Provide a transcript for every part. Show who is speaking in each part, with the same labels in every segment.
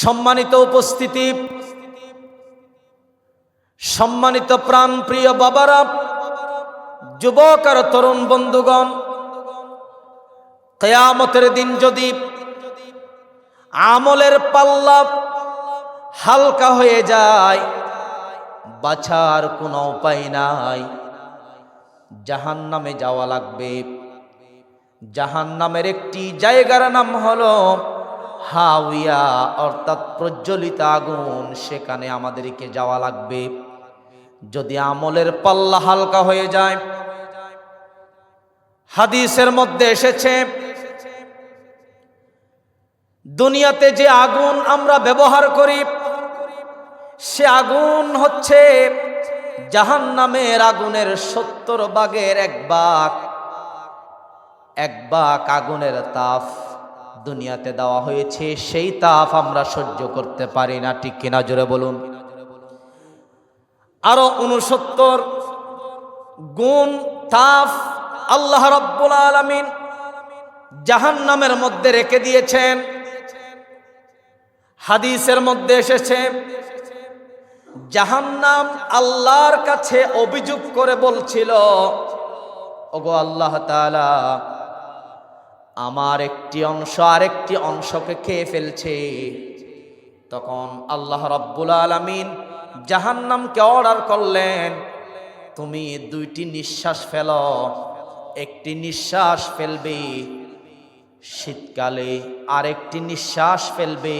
Speaker 1: সম্মানিত উপস্থিতি, সম্মানিত প্রাণপ্রিয় বাবারা, যুবক আর তরুণ বন্ধুগণ, কিয়ামতের দিন যদি আমলের পাল্লা হালকা হয়ে যায়, বাঁচার কোনো উপায় নাই, জাহান্নামে যাওয়া লাগবে। জাহান্নামের একটি জায়গার নাম হলো হাওয়া, অর্থাৎ প্রজ্বলিত আগুন। সেখানে আমাদেরকে যাওয়া লাগবে। যদি আমলের পাল্লা হালকা হয়ে যায়, হাদিসের মধ্যে এসেছে দুনিয়াতে যে আগুন আমরা ব্যবহার করি, সে আগুন হচ্ছে জাহান্নামের আগুনের 70 ভাগের 1 ভাগ। 1 ভাগ আগুনের তাপ দুনিয়াতে দেওয়া হয়েছে, সেই তাপ আমরা সহ্য করতে পারি না। ঠিক কিনা জোরে বলুন। আরো 69 গুণ তাপ আল্লাহ রাব্বুল আলামিন জাহান্নামের মধ্যে রেখে দিয়েছেন। হাদিসের মধ্যে এসেছে জাহান্নাম আল্লাহর কাছে অভিযোগ করে বলছিল, ওগো আল্লাহ তাআলা, আমার একটি অংশ আরেকটি অংশকে খেয়ে ফেলছে। তখন আল্লাহ রাব্বুল আলামিন জাহান্নামকে অর্ডার করলেন, তুমি 2টি নিঃশ্বাস ফেলো। একটি নিঃশ্বাস ফেলবে শীতকালে, আরেকটি নিঃশ্বাস ফেলবে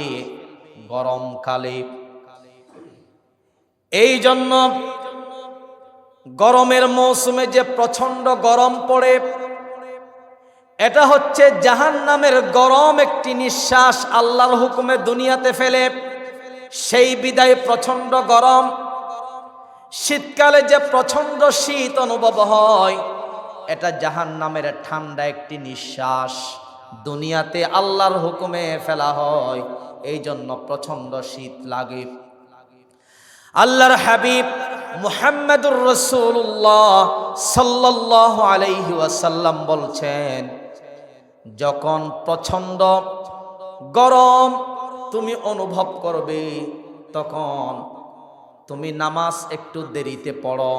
Speaker 1: গরমকালে। এই জন্য গরমের মৌসুমে যে প্রচন্ড গরম পড়ে, এটা হচ্ছে জাহান্নামের গরম একটি নিঃশ্বাস আল্লাহর হুকুমে দুনিয়াতে ফেলে, সেই বিদায় প্রচন্ড গরম। শীতকালে যে প্রচন্ড শীত অনুভব হয়, এটা জাহান্নামের ঠান্ডা একটি নিঃশ্বাস দুনিয়াতে আল্লাহর হুকুমে ফেলা হয়, এই জন্য প্রচন্ড শীত লাগে। আল্লাহর হাবিব মুহাম্মদুর রাসূলুল্লাহ সাল্লাল্লাহু আলাইহি ওয়াসাল্লাম বলছেন, যখন প্রচন্ড গরম তুমি অনুভব করবে, তখন তুমি নামাজ একটু দেরিতে পড়ো,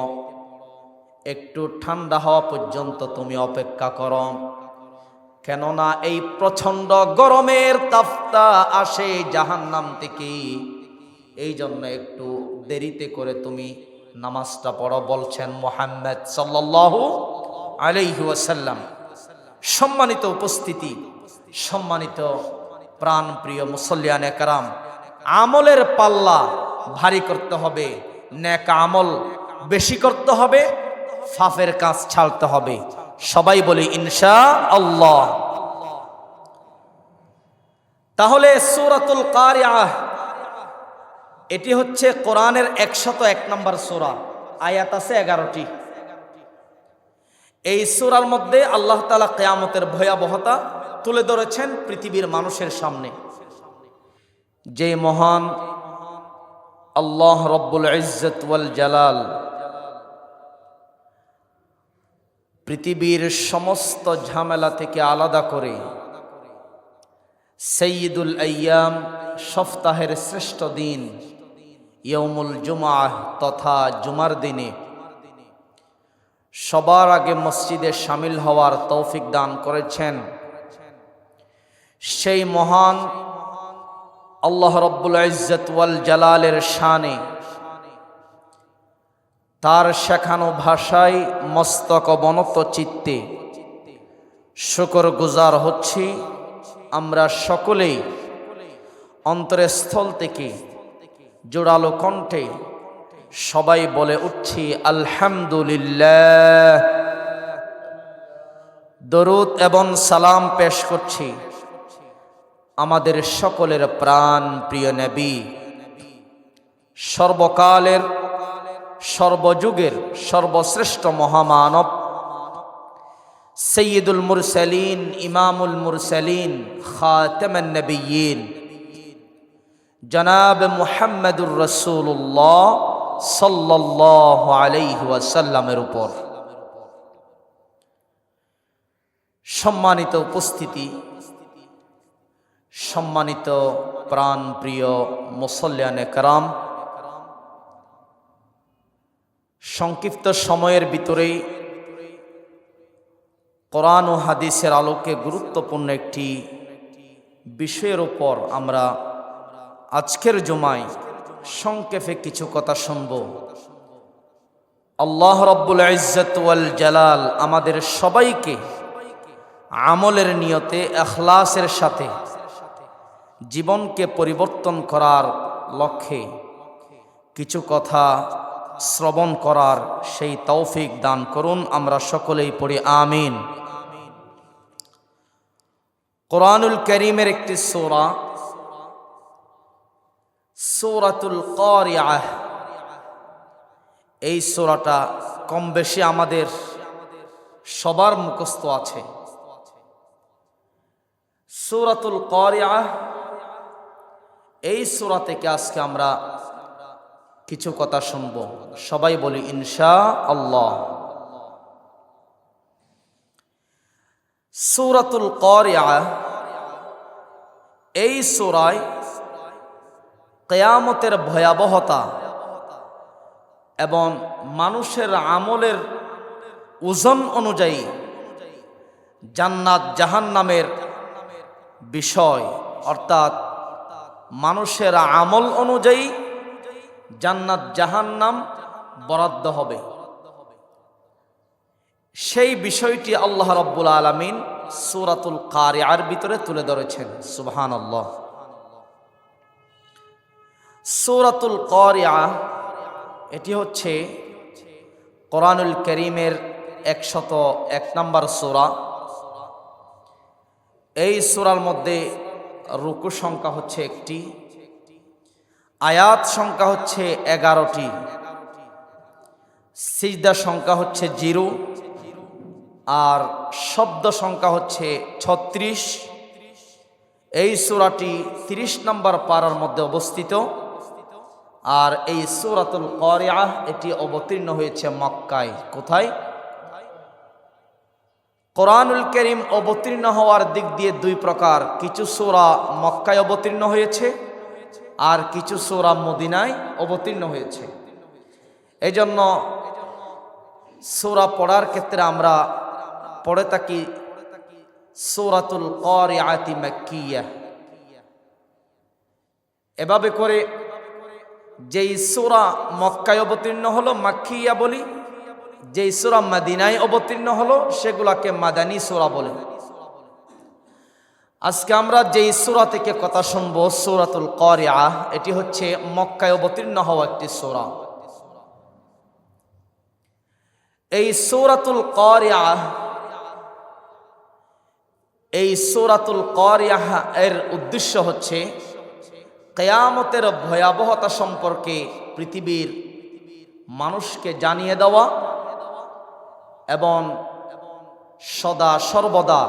Speaker 1: একটু ঠান্ডা হওয়া পর্যন্ত তুমি অপেক্ষা করো। কেননা এই প্রচন্ড গরমের তাপটা আসে জাহান্নাম থেকে, এই জন্য একটু দেরিতে করে তুমি নামাজটা পড়ো, বলছেন মুহাম্মদ সাল্লাল্লাহু আলাইহি ওয়াসাল্লাম। সম্মানিত উপস্থিতি, সম্মানিত প্রাণপ্রিয় মুসল্লিয়ানে কেরাম, আমলের পাল্লা ভারী করতে হবে, নেক আমল বেশি করতে হবে, ফাফের কাজ ছাড়তে হবে। সবাই বলি ইনশাআল্লাহ। তাহলে সূরাতুল কারিআহ এটি হচ্ছে কোরআনের 101 নম্বর সূরা, আয়াত আছে 11টি। এই সূরার মধ্যে আল্লাহ তাআলা কিয়ামতের ভয়াবহতা তুলে ধরেছেন পৃথিবীর মানুষের সামনে। যে মহান আল্লাহ রব্বুল ইজ্জত ওয়াল জালাল পৃথিবীর সমস্ত ঝামেলা থেকে আলাদা করে সাইয়্যিদুল আইয়াম, সপ্তাহের শ্রেষ্ঠ দিন ইয়াউমুল জুমআহ তথা জুমার দিনে সবার আগে মসজিদে শামিল হওয়ার তৌফিক দান করেছেন সেই মহান আল্লাহ রব্বুল ইজ্জত ওয়াল জালালের শানে তার শেখানো ভাষায় মস্তক অবনত চিত্তে শুকর গুজার হচ্ছি আমরা সকলেই অন্তরের স্থল থেকে জোড়ালো কণ্ঠে সবাই বলে উঠছি আলহামদুলিল্লাহ। দরুদ এবং সালাম পেশ করছি আমাদের সকলের প্রাণ প্রিয় নবী, সর্বকালের সর্বযুগের সর্বশ্রেষ্ঠ মহামানব, সাইয়্যিদুল মুরসালিন, ইমামুল মুরসালিন, খাতামুন নবিয়্যিন, জনাব মুহাম্মদুর রাসূলুল্লাহ সাল্লাল্লাহু আলাইহি ওয়াসাল্লামের উপর। সম্মানিত উপস্থিতি, সম্মানিত প্রাণপ্রিয় মুসল্লিয়ানে কেরাম, সংক্ষিপ্ত সময়ের ভিতরেই কোরআন ও হাদিসের আলোকে গুরুত্বপূর্ণ একটি বিষয়ের উপর আমরা আজকের জুমায় সংক্ষেপে কিছু কথা শুনব। আল্লাহ রব্বুল ইজ্জত ওয়াল জালাল আমাদের সবাইকে আমলের নিয়তে ইখলাসের সাথে জীবনকে পরিবর্তন করার লক্ষ্যে কিছু কথা শ্রবণ করার সেই তৌফিক দান করুন। আমরা সকলেই পড়ি আমিন। কোরআনুল কারীমের একটি সূরা, সূরাতুল কারিআহ। এই সূরাটা কম বেশি আমাদের সবার মুখস্থ আছে। সূরাতুল কারিআহ, এই সূরা থেকে আজকে আমরা কিছু কথা শুনব। সবাই বলি ইনশাআল্লাহ। সূরাতুল কারিআহ, এই সূরায় কিয়ামতের ভয়াবহতা এবং মানুষের আমলের ওজন অনুযায়ী জান্নাত জাহান্নামের বিষয়, অর্থাৎ মানুষের আমল অনুযায়ী জান্নাত জাহান্নাম বরাদ্দ হবে, সেই বিষয়টি আল্লাহ রাব্বুল আলামিন সূরাতুল কারিআর ভিতরে তুলে ধরেছেন। সুবহানাল্লাহ। সূরাতুল কারিআহ এটি হচ্ছে কোরআনুল কারীমের 101 নম্বর সূরা। এই সূরার মধ্যে রুকু সংখ্যা হচ্ছে একটি, আয়াত সংখ্যা হচ্ছে 11টি, সিজদা সংখ্যা হচ্ছে 0, আর শব্দ সংখ্যা হচ্ছে 36। এই সূরাটি 30 নম্বর পারার মধ্যে অবস্থিত। আর এই সূরাতুল কারিআহ এটি অবতীর্ণ হয়েছে মক্কায়। কোথায়? কোরআনুল কারীম অবতীর্ণ হওয়ার দিক দিয়ে দুই প্রকার। কিছু সূরা মক্কায় অবতীর্ণ হয়েছে আর কিছু সূরা মদিনায় অবতীর্ণ হয়েছে। এজন্য সূরা পড়ার ক্ষেত্রে আমরা পড়ে থাকি সূরাতুল কারিআতি মাক্কিয়া। এভাবে করে যেই সূরা মক্কায় অবতীর্ণ হলো মাক্কিয়া বলি, যেই সূরা মদিনায় অবতীর্ণ হলো সেগুলাকে মাদানী সূরা বলে। আজকে আমরা যেই সূরা থেকে কথা শুনব, সূরাতুল কারিআহ, এটি হচ্ছে মক্কায় অবতীর্ণ হওয়া একটি সূরা। এই সূরাতুল কারিআহ, এই সূরাতুল কারিআহ এর উদ্দেশ্য হচ্ছে কিয়ামতের ভয়াবহতা সম্পর্কে পৃথিবীর মানুষকে জানিয়ে দেওয়া এবং সদা সর্বদা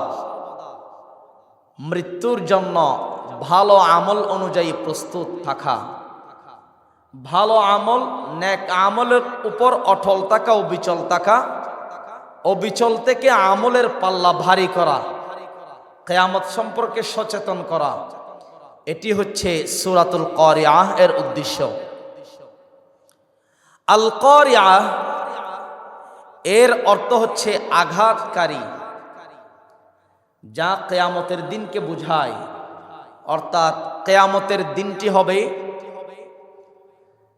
Speaker 1: মৃত্যুর জন্য ভালো আমল অনুযায়ী প্রস্তুত থাকা, ভালো আমল নেক আমলের উপর অটল থাকা, অবিচল থাকা, অবিচল থেকে আমলের পাল্লা ভারী করা, কিয়ামত সম্পর্কে সচেতন করা, এটি হচ্ছে সূরাতুল কারিআহ এর উদ্দেশ্য। আল কারিআহ এর অর্থ হচ্ছে আঘাতকারী, যা কিয়ামতের দিনকে বোঝায়। অর্থাৎ কিয়ামতের দিনটি হবে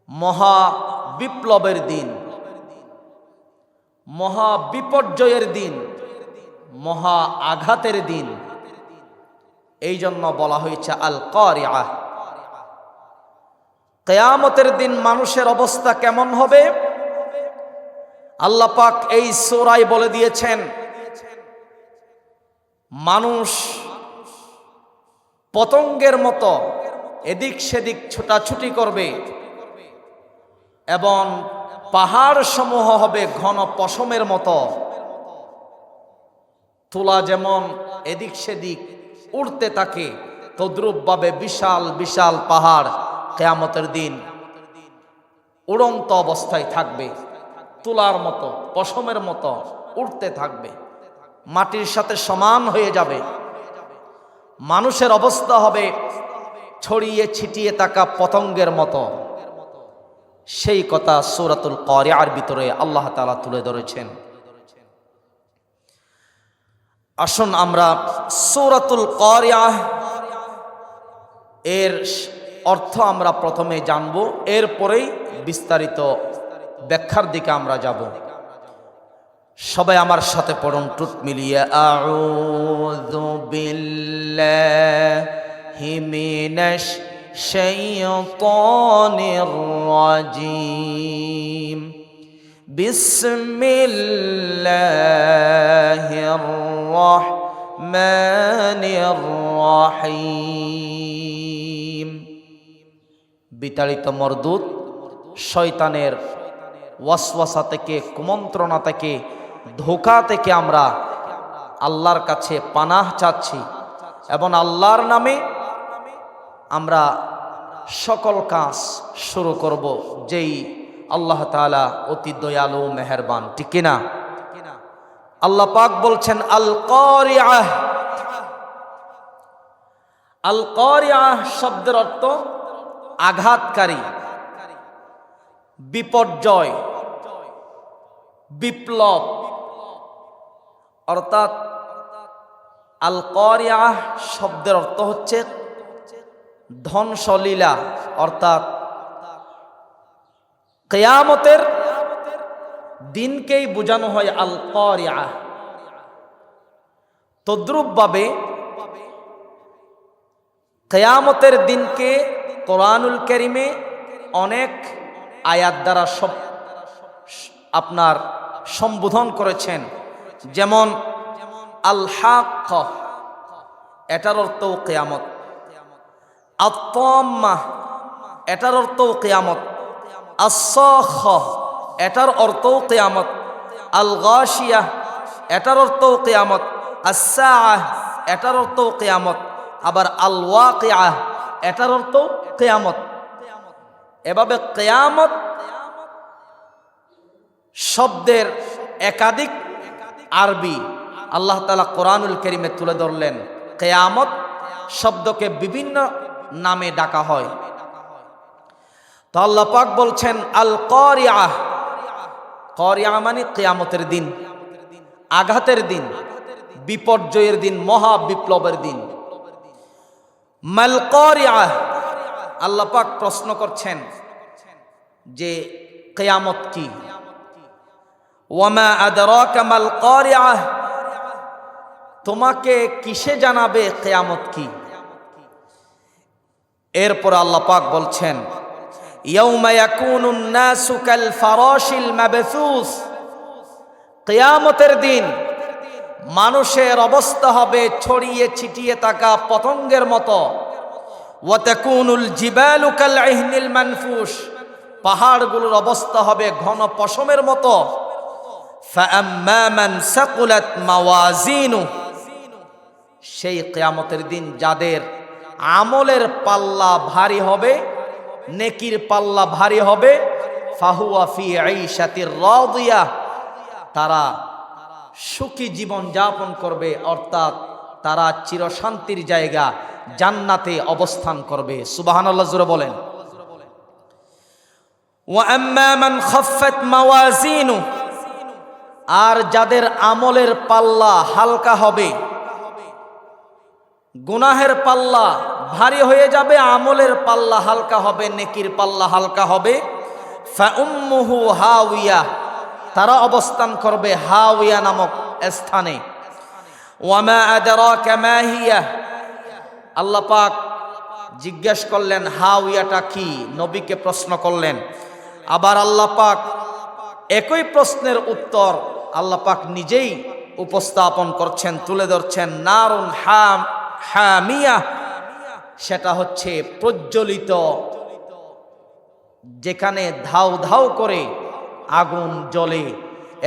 Speaker 1: মহা বিপ্লবের দিন, মহা বিপর্যয়ের দিন, মহা আঘাতের দিন। এই জন্য বলা হয়েছে আল কারিআহ। কিয়ামতের দিন মানুষের অবস্থা কেমন হবে আল্লাহ পাক এই সূরায় বলে দিয়েছেন। মানুষ পতঙ্গের মতো এদিক সেদিক ছোটাছুটি করবে এবং পাহাড় সমূহ হবে ঘন পশমের মতো। তুলা যেমন এদিক সেদিক উড়তে থাকে, তদ্রূপভাবে বিশাল বিশাল পাহাড় কিয়ামতের দিন উড়ন্ত অবস্থায় থাকবে, তুলার মতো পশমের মতো উড়তে থাকবে, মাটির সাথে সমান হয়ে যাবে। মানুষের অবস্থা হবে ছড়িয়ে ছিটিয়ে থাকা পতঙ্গের মতো। সেই কথা সূরাতুল কারিয়ার ভিতরে আল্লাহ তাআলা তুলে ধরেছেন। আসুন আমরা সূরাতুল কারিয়া এর অর্থ আমরা প্রথমে জানব, এরপরেই বিস্তারিত ব্যাখ্যার দিকে আমরা যাব। সবাই আমার সাথে পড়ুন টুট মিলিয়ে, আউযু বিল্লাহি মিনাশ শাইতানির রাজিম, বিসমিল্লাহির রাহমানির রাহিম। বিতাড়িত মরদুদ শয়তানের ওয়াসওয়াসা থেকে, কুমন্ত্রণা থেকে, ধোঁকা থেকে আমরা আল্লাহর কাছে পানাহ চাচ্ছি এবং আল্লাহর নামে আমরা সকল কাজ শুরু করব, যেই আল্লাহ তাআলা অতি দয়ালু মেহেরবান, ঠিক কিনা? আল্লাহ পাক বলছেন আল কারিয়াহ। আল কারিয়াহ শব্দের অর্থ আঘাতকারী, বিপর্যয়, বিপ্লব। অর্থাৎ আল কারিয়াহ শব্দের অর্থ হচ্ছে ধ্বংসলীলা, অর্থাৎ কিয়ামতের দিনকেই বোঝানো হয় আল কারিয়াহ। তদ্রূপভাবে কিয়ামতের দিনকে কোরআনুল কারীমে অনেক আয়াত দ্বারা আপনার সম্বোধন করেছেন। যেমন আল হাক্কা, এটার অর্থও কিয়ামত। আত-তাম্মাহ, এটার অর্থও কিয়ামত। আস-সাখা, এটার অর্থও কিয়ামত। আল গাশিয়াহ, এটার অর্থও কিয়ামত। আস-সাআহ, এটার অর্থও কিয়ামত। আবার আল ওয়াকিআহ, এটার অর্থও কিয়ামত। এভাবে কিয়ামত শব্দের একাধিক আরবি আল্লাহ তাআলা কোরআনুল কারীমে তুলে ধরলেন। কিয়ামত শব্দকে বিভিন্ন নামে ডাকা হয়। তো আল্লাহ পাক বলছেন আল কারিয়াহ। কারিয়া মানে কিয়ামতের দিন, আঘাতের দিন, বিপর্যয়ের দিন, মহা বিপ্লবের দিন। মাল কারিয়াহ, আল্লাহ পাক প্রশ্ন করছেন যে কিয়ামত কি? ওয়ামা আদরাকা মাল কারিয়াহ, তোমাকে কিসে জানাবে কিয়ামত কি? এরপর আল্লাহ পাক বলছেন ইয়াউমা ইয়াকুনুন নাসু কাল ফারাশিল মাবসুস, কিয়ামতের দিন মানুষের অবস্থা হবে ছড়িয়ে ছিটিয়ে থাকা পতঙ্গের মতো। ওয়া তাকুনুল জিবালু কাল ইহনিল মানফুস, পাহাড়গুলোর অবস্থা হবে ঘন পশমের মতো। ফাআম্মা মান সাকুলাত মাওয়াজিনু, সেই কিয়ামতের দিন যাদের আমলের পাল্লা ভারী হবে, নেকির পাল্লা ভারী হবে, ফাহুয়া ফি আইশাতির রাদিয়াহ, তারা সুখী জীবন যাপন করবে, অর্থাৎ তারা চিরশান্তির জায়গা জান্নাতে অবস্থান করবে। সুবহানাল্লাহ, জোরে বলেন। ওয়া আম্মা মান খাফফাত মাওয়াজিনু, আর যাদের আমলের পাল্লা হালকা হবে, গুনাহের পাল্লা ভারী হয়ে যাবে, আমলের পাল্লা হালকা হবে, নেকির পাল্লা হালকা হবে। ফাউম্মুহু হাওিয়া, তারা অবস্থান করবে হাওিয়া নামক স্থানে। ওয়ামা আদরাকা মা হিয়া, আল্লাহ পাক জিজ্ঞেস করলেন হাওিয়াটা কি, নবীকে প্রশ্ন করলেন। আবার আল্লাহ পাক একই প্রশ্নের উত্তর আল্লাহ পাক নিজেই উপস্থাপন করছেন, তুলে ধরছেন। নারুন হামিয়া, সেটা হচ্ছে প্রজ্বলিত, যেখানে ধাউ ধাউ করে আগুন জ্বলে,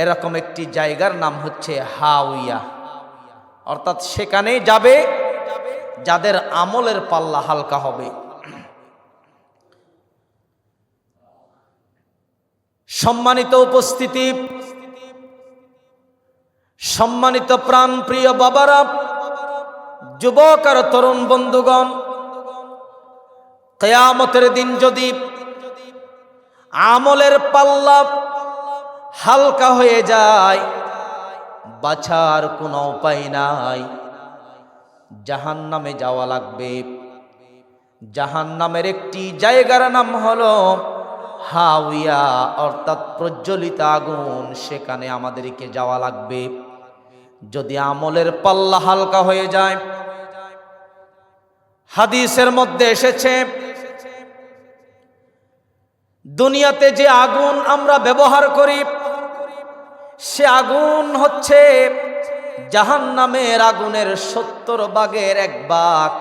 Speaker 1: এরকম একটি জায়গার নাম হচ্ছে হাওিয়া। অর্থাৎ সেখানে যাবে যাদের আমলের পাল্লা হালকা হবে। সম্মানিত উপস্থিতি, সম্মানিত প্রাণ প্রিয় বাবারা, যুবক আর তরুণ বন্ধুগণ, কিয়ামতের দিন যদি আমলের পাল্লা হালকা হয়ে যায়, বাঁচার কোনো উপায় নাই, জাহান্নামে যাওয়া লাগবে। জাহান্নামের একটি জায়গার নাম হলো হাওয়া, অর্থাৎ প্রজ্বলিত আগুন, সেখানে আমাদেরকে যাওয়া লাগবে। যদি আমলের পাল্লা হালকা হয়ে যায়, হাদিসের মধ্যে এসেছে দুনিয়াতে যে আগুন আমরা ব্যবহার করি সে আগুন হচ্ছে জাহান্নামের আগুনের 70 ভাগের 1 ভাগ।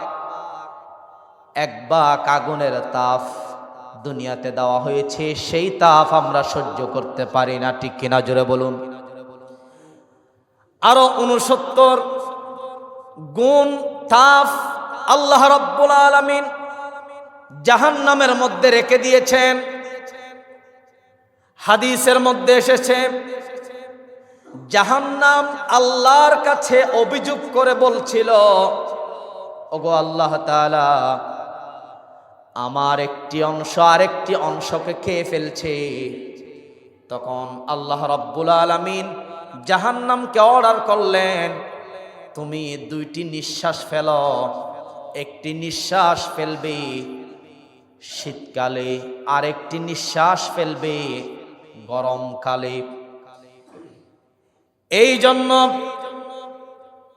Speaker 1: 1 ভাগ আগুনের তাপ দুনিয়াতে দেওয়া হয়েছে, সেই তাপ আমরা সহ্য করতে পারি না, ঠিক কিনা জোরে বলুন। আরো 69 গুণ তাপ আল্লাহ রাব্বুল আলামিন জাহান্নামের মধ্যে রেখে দিয়েছেন। হাদিসের মধ্যে এসেছে জাহান্নাম আল্লাহর কাছে অভিযোগ করে বলছিল, ওগো আল্লাহ তাআলা, আমার একটি অংশ আরেকটি অংশকে খেয়ে ফেলছে। তখন আল্লাহ রাব্বুল আলামিন জাহান্নামকে অর্ডার করলেন, তুমি 2টি নিঃশ্বাস ফেলো। একটি নিঃশ্বাস ফেলবে শীতকালে, আরেকটি নিঃশ্বাস ফেলবে গরমকালে। এই জন্য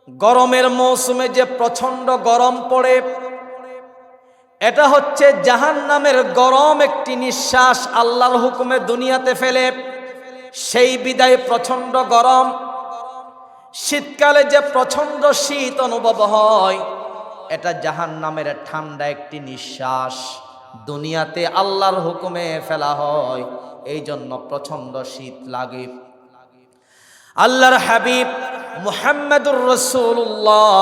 Speaker 1: গরমের মৌসুমে যে প্রচন্ড গরম পড়ে, এটা হচ্ছে জাহান্নামের গরম একটি নিঃশ্বাস আল্লাহর হুকুমে দুনিয়াতে ফেলে, সেই বিদায় প্রচন্ড গরম। শীতকালে যে প্রচন্ড শীত অনুভব হয়, এটা জাহান্নামের ঠান্ডা একটি নিঃশ্বাস দুনিয়াতে আল্লাহর হুকুমে ফেলা হয়, এই জন্য প্রচন্ড শীত লাগে। আল্লাহর হাবিব মুহাম্মদুর রাসূলুল্লাহ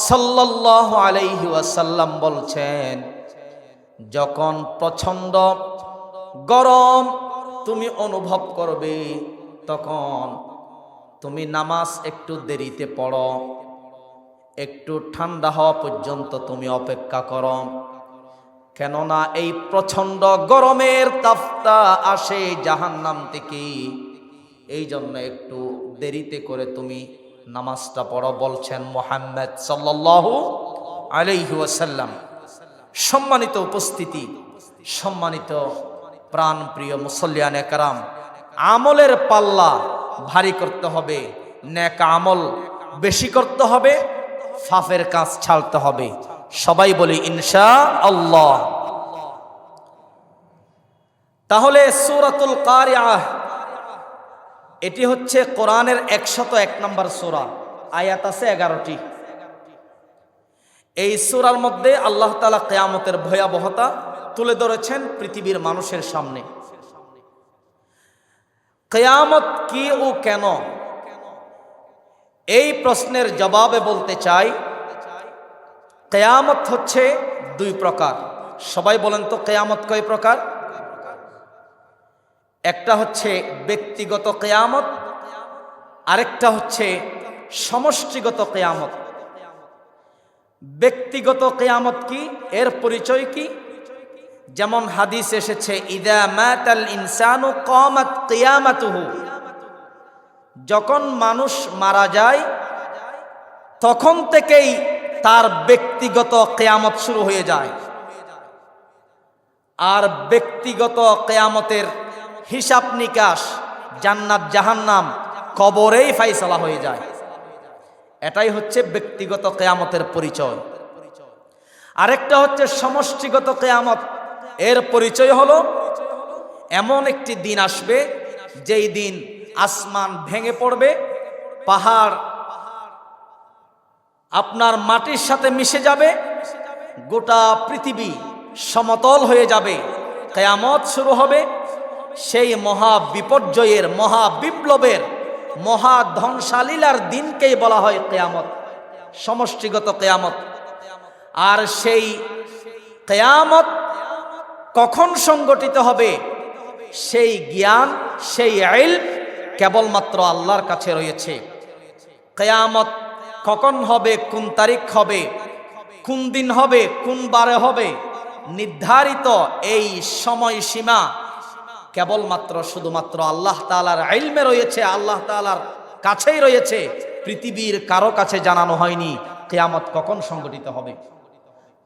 Speaker 1: সাল্লাল্লাহু আলাইহি ওয়াসাল্লাম বলছেন, যখন প্রচন্ড গরম তুমি অনুভব করবে, তখন তুমি নামাজ একটু দেরিতে পড়ো, একটু ঠান্ডা হওয়া পর্যন্ত তুমি অপেক্ষা করো। কেননা এই প্রচন্ড গরমের তাপটা আসে জাহান্নাম থেকে, এই জন্য একটু দেরিতে করে তুমি নামাজটা পড়ো, বলছেন মুহাম্মদ সাল্লাল্লাহু আলাইহি ওয়াসাল্লাম। সম্মানিত উপস্থিতি, সম্মানিত প্রাণপ্রিয় মুসল্লিয়ানে কেরাম, আমলের পাল্লা ভারী করতে হবে, নেক আমল বেশি করতে হবে, ফাফের কাজ ছাড়তে হবে। সবাই বলি ইনশাআল্লাহ। তাহলে সূরাতুল কারিআহ এটি হচ্ছে কোরআনের 101 নম্বর সূরা, আয়াত আছে 11টি। এই সূরার মধ্যে আল্লাহ তাআলা কিয়ামতের ভয়াবহতা তুলে ধরেছেন পৃথিবীর মানুষের সামনে। কিয়ামত কি ও কেন, এই প্রশ্নের জবাবে বলতে চাই, কিয়ামত হচ্ছে 2 প্রকার। সবাই বলেন তো কিয়ামত কয় প্রকার? একটা হচ্ছে ব্যক্তিগত কিয়ামত, আরেকটা হচ্ছে সমষ্টিগত কিয়ামত। ব্যক্তিগত কিয়ামত কি, এর পরিচয় কি? যেমন হাদিস এসেছে, ইদা মাতাল ইনসানু কামাত কিয়ামাতুহু, যখন মানুষ মারা যায় তখন থেকেই তার ব্যক্তিগত কিয়ামত শুরু হয়ে যায়। আর ব্যক্তিগত কিয়ামতের হিসাব নিকাশ, জান্নাত জাহান্নাম কবরেই ফাইসালা হয়ে যায়। এটাই হচ্ছে ব্যক্তিগত কিয়ামতের পরিচয়। আরেকটা হচ্ছে সমষ্টিগত কিয়ামত, এর পরিচয় হলো এমন একটি দিন আসবে যেই দিন আসমান ভেঙে পড়বে, পাহাড় আপনার মাটির সাথে মিশে যাবে, গোটা পৃথিবী সমতল হয়ে যাবে, কিয়ামত শুরু হবে। সেই মহা বিপর্যয়ের, মহা বিপ্লবের, মহা ধ্বংসালীলার দিনকেই বলা হয় কিয়ামত, সমষ্টিগত কিয়ামত। আর সেই কিয়ামত কখন সংগঠিত হবে, সেই জ্ঞান, সেই ইলম কেবলমাত্র আল্লাহর কাছে রয়েছে। কিয়ামত কখন হবে, কোন তারিখ হবে, কোন দিন হবে, কোন বারে হবে, নির্ধারিত এই সময়সীমা কেবলমাত্র শুধুমাত্র আল্লাহ তাআলার ইলমে রয়েছে, আল্লাহ তাআলার কাছেই রয়েছে। পৃথিবীর কারো কাছে জানানো হয়নি কিয়ামত কখন সংঘটিত হবে।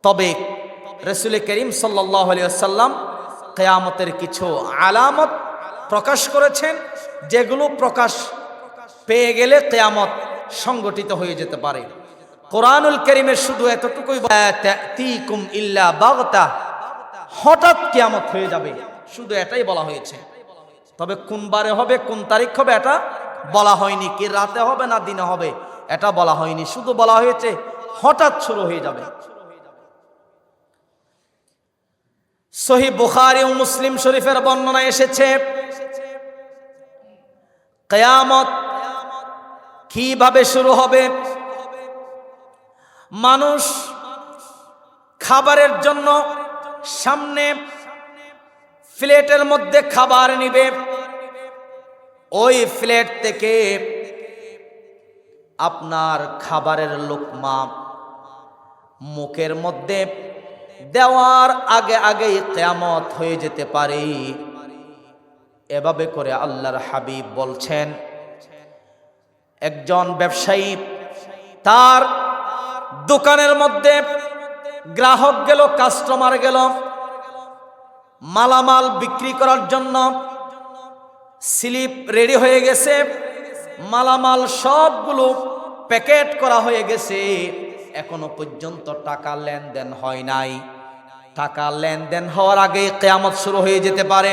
Speaker 1: তবে রাসূল করিম সাল্লাল্লাহু আলাইহি ওয়াসাল্লাম কিয়ামতের কিছু আলামত প্রকাশ করেছেন, যেগুলো প্রকাশ পেয়ে গেলে কিয়ামত সংঘটিত হয়ে যেতে পারে। কোরআনুল কারীমের শুধু এতটুকুই, তা'তিকুম ইল্লা বাগতা, হঠাৎ কিয়ামত হয়ে যাবে, শুধু এটাই বলা হয়েছে। তবে কোন বারে হবে, কোন তারিখ হবে এটা বলা হয়নি, কি রাতে হবে না দিনে হবে এটা বলা হয়নি, শুধু বলা হয়েছে হঠাৎ শুরু হয়ে যাবে। সহিহ বুখারী ও মুসলিম শরীফের বর্ণনা এসেছে কিয়ামত কিভাবে শুরু হবে। মানুষ খাবারের জন্য সামনে প্লেটের মধ্যে খাবার নিবে, ওই প্লেট থেকে আপনার খাবারের লোকমা মুখের মধ্যে দেওয়ার আগে আগেই কিয়ামত হয়ে যেতে পারে। এভাবে করে আল্লাহর হাবিব বলছেন, একজন ব্যবসায়ী তার দোকানের মধ্যে গ্রাহক গেল, কাস্টমার গেল মালামাল বিক্রি করার জন্য, স্লিপ রেডি হয়ে গেছে, মালামাল সবগুলো প্যাকেট করা হয়ে গেছে, এখনো পর্যন্ত টাকা লেনদেন হয় নাই। টাকা লেনদেন হওয়ার আগে কিয়ামত শুরু হয়ে যেতে পারে।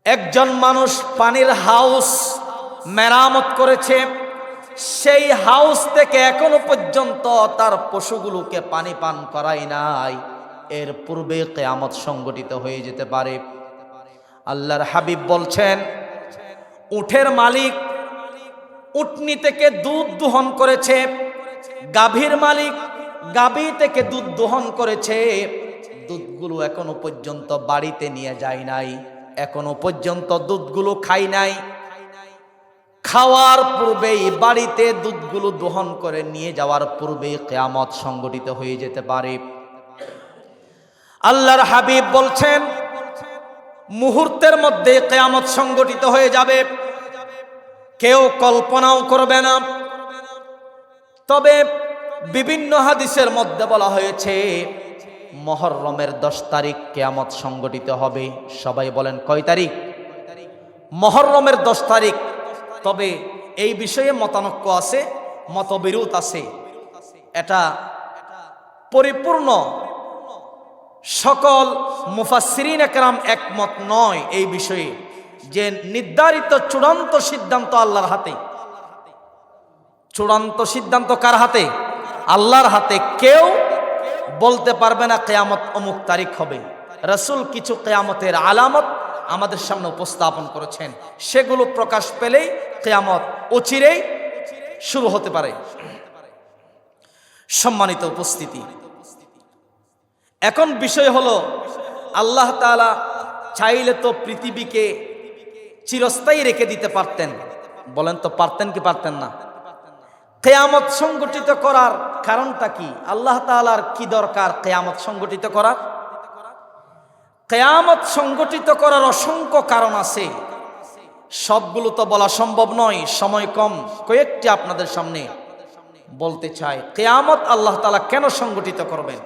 Speaker 1: একজন মানুষ পানির হাউস মেরামত করেছে, সেই হাউস থেকে এখনো পর্যন্ত তার পশুগুলোকে পানি পান করাই নাই, এর পূর্বে কিয়ামত সংঘটিত হয়ে যেতে পারে। আল্লাহর হাবিব বলছেন, উটের মালিক উটনি থেকে দুধ দোহন করেছে, গাভীর মালিক গাভী থেকে দুধ দোহন করেছে, দুধগুলো এখনো পর্যন্ত বাড়িতে নিয়ে যায় নাই, এখনো পর্যন্ত দুধগুলো খাই নাই। খাওয়ার পূর্বেই, বাড়িতে দুধগুলো দোহন করে নিয়ে যাওয়ার পূর্বেই কিয়ামত সংঘটিত হয়ে যেতে পারে। আল্লাহর হাবিব বলছেন, মুহূর্তের মধ্যে কিয়ামত সংঘটিত হয়ে যাবে, কেউ কল্পনাও করবে না। তবে বিভিন্ন হাদিসের মধ্যে বলা হয়েছে মুহররমের 10 তারিখ কিয়ামত সংঘটিত হবে। সবাই বলেন কয় তারিখ? মুহররমের 10 তারিখ। তবে এই বিষয়ে মতানৈক্য আছে, মতবিরোধ আছে। এটা পরিপূর্ণ সকল মুফাসসিরিন একরাম একমত নয় এই বিষয়ে, যে নির্ধারিত চূড়ান্ত সিদ্ধান্ত আল্লাহর হাতে। চূড়ান্ত সিদ্ধান্ত কার হাতে? আল্লাহর হাতে। কেউ বলতে পারবে না কিয়ামত অমুক তারিখ হবে। রাসূল কিছু কিয়ামতের আলামত আমাদের সামনে উপস্থাপন করেছেন, সেগুলো প্রকাশ পেলেই কিয়ামত অচিরেই শুরু হতে পারে। সম্মানিত উপস্থিতি, এখন বিষয় হলো, আল্লাহ তাআলা চাইলে তো পৃথিবীকে চিরস্থায়ী রেখে দিতে পারতেন। বলেন তো পারতেন কি পারতেন না? কিয়ামত সংগঠিত করার কারণটা কি? আল্লাহ তাআলার কি দরকার কিয়ামত সংগঠিত করার? কিয়ামত সংগঠিত করার অসংখ্য কারণ আছে, সবগুলো তো বলা সম্ভব নয়, সময় কম। কয়েকটি আপনাদের সামনে বলতে চাই। কিয়ামত আল্লাহ তাআলা কেন সংগঠিত করবেন?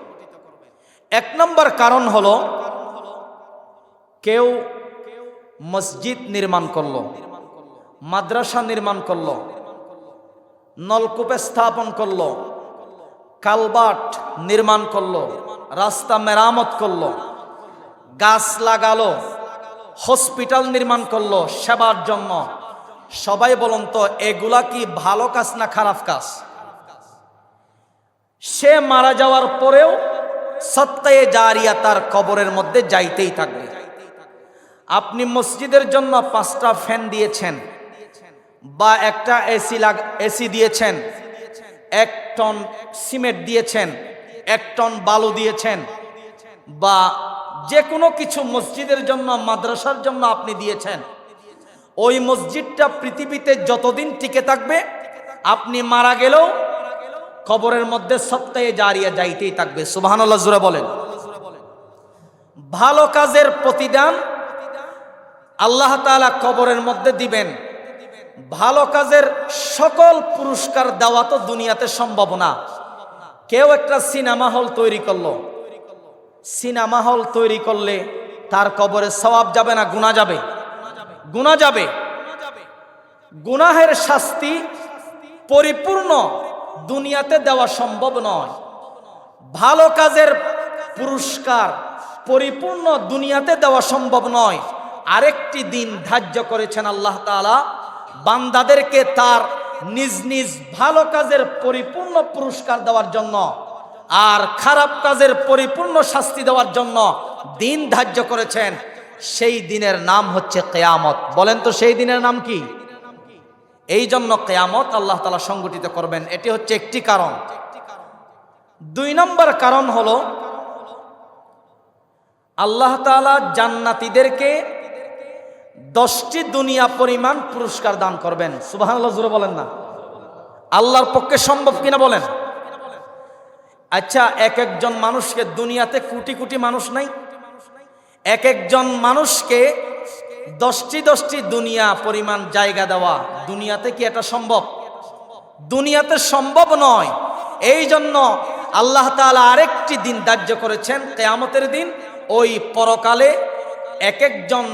Speaker 1: 1 নম্বর কারণ হলো, কেউ মসজিদ নির্মাণ করলো, মাদ্রাসা নির্মাণ করলো, নলকূপ স্থাপন করলো, কালভার্ট নির্মাণ করলো, রাস্তা মেরামত করলো, গাছ লাগালো, হসপিটাল নির্মাণ করলো সেবার জন্য। সবাই বলুন তো, এগুলা কি ভালো কাজ না খারাপ কাজ? সে মারা যাওয়ার পরেও সদকায়ে জারিয়া তার কবরের মধ্যে যাইতেই থাকবে। আপনি মসজিদের জন্য 5টা ফ্যান দিয়েছেন, বা একটা এসি দিয়েছেন, 1 টন সিমেন্ট দিয়েছেন, 1 টন বালু দিয়েছেন, বা যে কোনো কিছু মসজিদের জন্য, মাদ্রাসার জন্য আপনি দিয়েছেন, ওই মসজিদটা পৃথিবীতে যতদিন টিকে থাকবে, আপনি মারা গেলেও কবরের মধ্যে সত্তায়ে জারিয়া যাইতেই থাকবে। সুবহানাল্লাহ জোরে বলেন। ভালো কাজের প্রতিদান আল্লাহ তাআলা কবরের মধ্যে দিবেন। ভালো কাজের সকল পুরস্কার দেওয়া তো দুনিয়াতে সম্ভব না। কেউ একটা সিনেমা হল তৈরি করলো, সিনেমা হল তৈরি করলে তার কবরে সওয়াব যাবে না গুনাহ যাবে? গুনাহ যাবে। গুনাহের শাস্তি পরিপূর্ণ দুনিয়াতে দেওয়া সম্ভব নয়। ভালো কাজের পুরস্কার পরিপূর্ণ দুনিয়াতে দেওয়া সম্ভব নয়। আরেকটি দিন ধার্য করেছেন আল্লাহ তাআলা বান্দাদেরকে তার নিজ নিজ ভালো কাজের পরিপূর্ণ পুরস্কার দেওয়ার জন্য আর খারাপ কাজের পরিপূর্ণ শাস্তি দেওয়ার জন্য দিন ধার্য করেছেন। সেই দিনের নাম হচ্ছে কিয়ামত। বলেন তো সেই দিনের নাম কি? এই জন্য কিয়ামত আল্লাহ তাআলা সংগঠিত করবেন। এটি হচ্ছে একটি কারণ। 2 নম্বর কারণ হলো আল্লাহ তাআলা জান্নাতীদেরকে 10টি দুনিয়া পরিমাণ পুরস্কার দান করবেন। সুবহানাল্লাহ জোরে বলেন না। আল্লাহর পক্ষে সম্ভব কিনা বলেন? আচ্ছা, এক একজন মানুষকে, দুনিয়াতে কোটি কোটি মানুষ নাই, এক একজন মানুষকে 10টি দুনিয়া পরিমাণ জায়গা দেওয়া দুনিয়াতে কি এটা সম্ভব? দুনিয়াতে সম্ভব নয়। এই জন্য আল্লাহ তাআলা আরেকটি দিন ধার্য করেছেন, কিয়ামতের দিন। ওই পরকালে এক একজন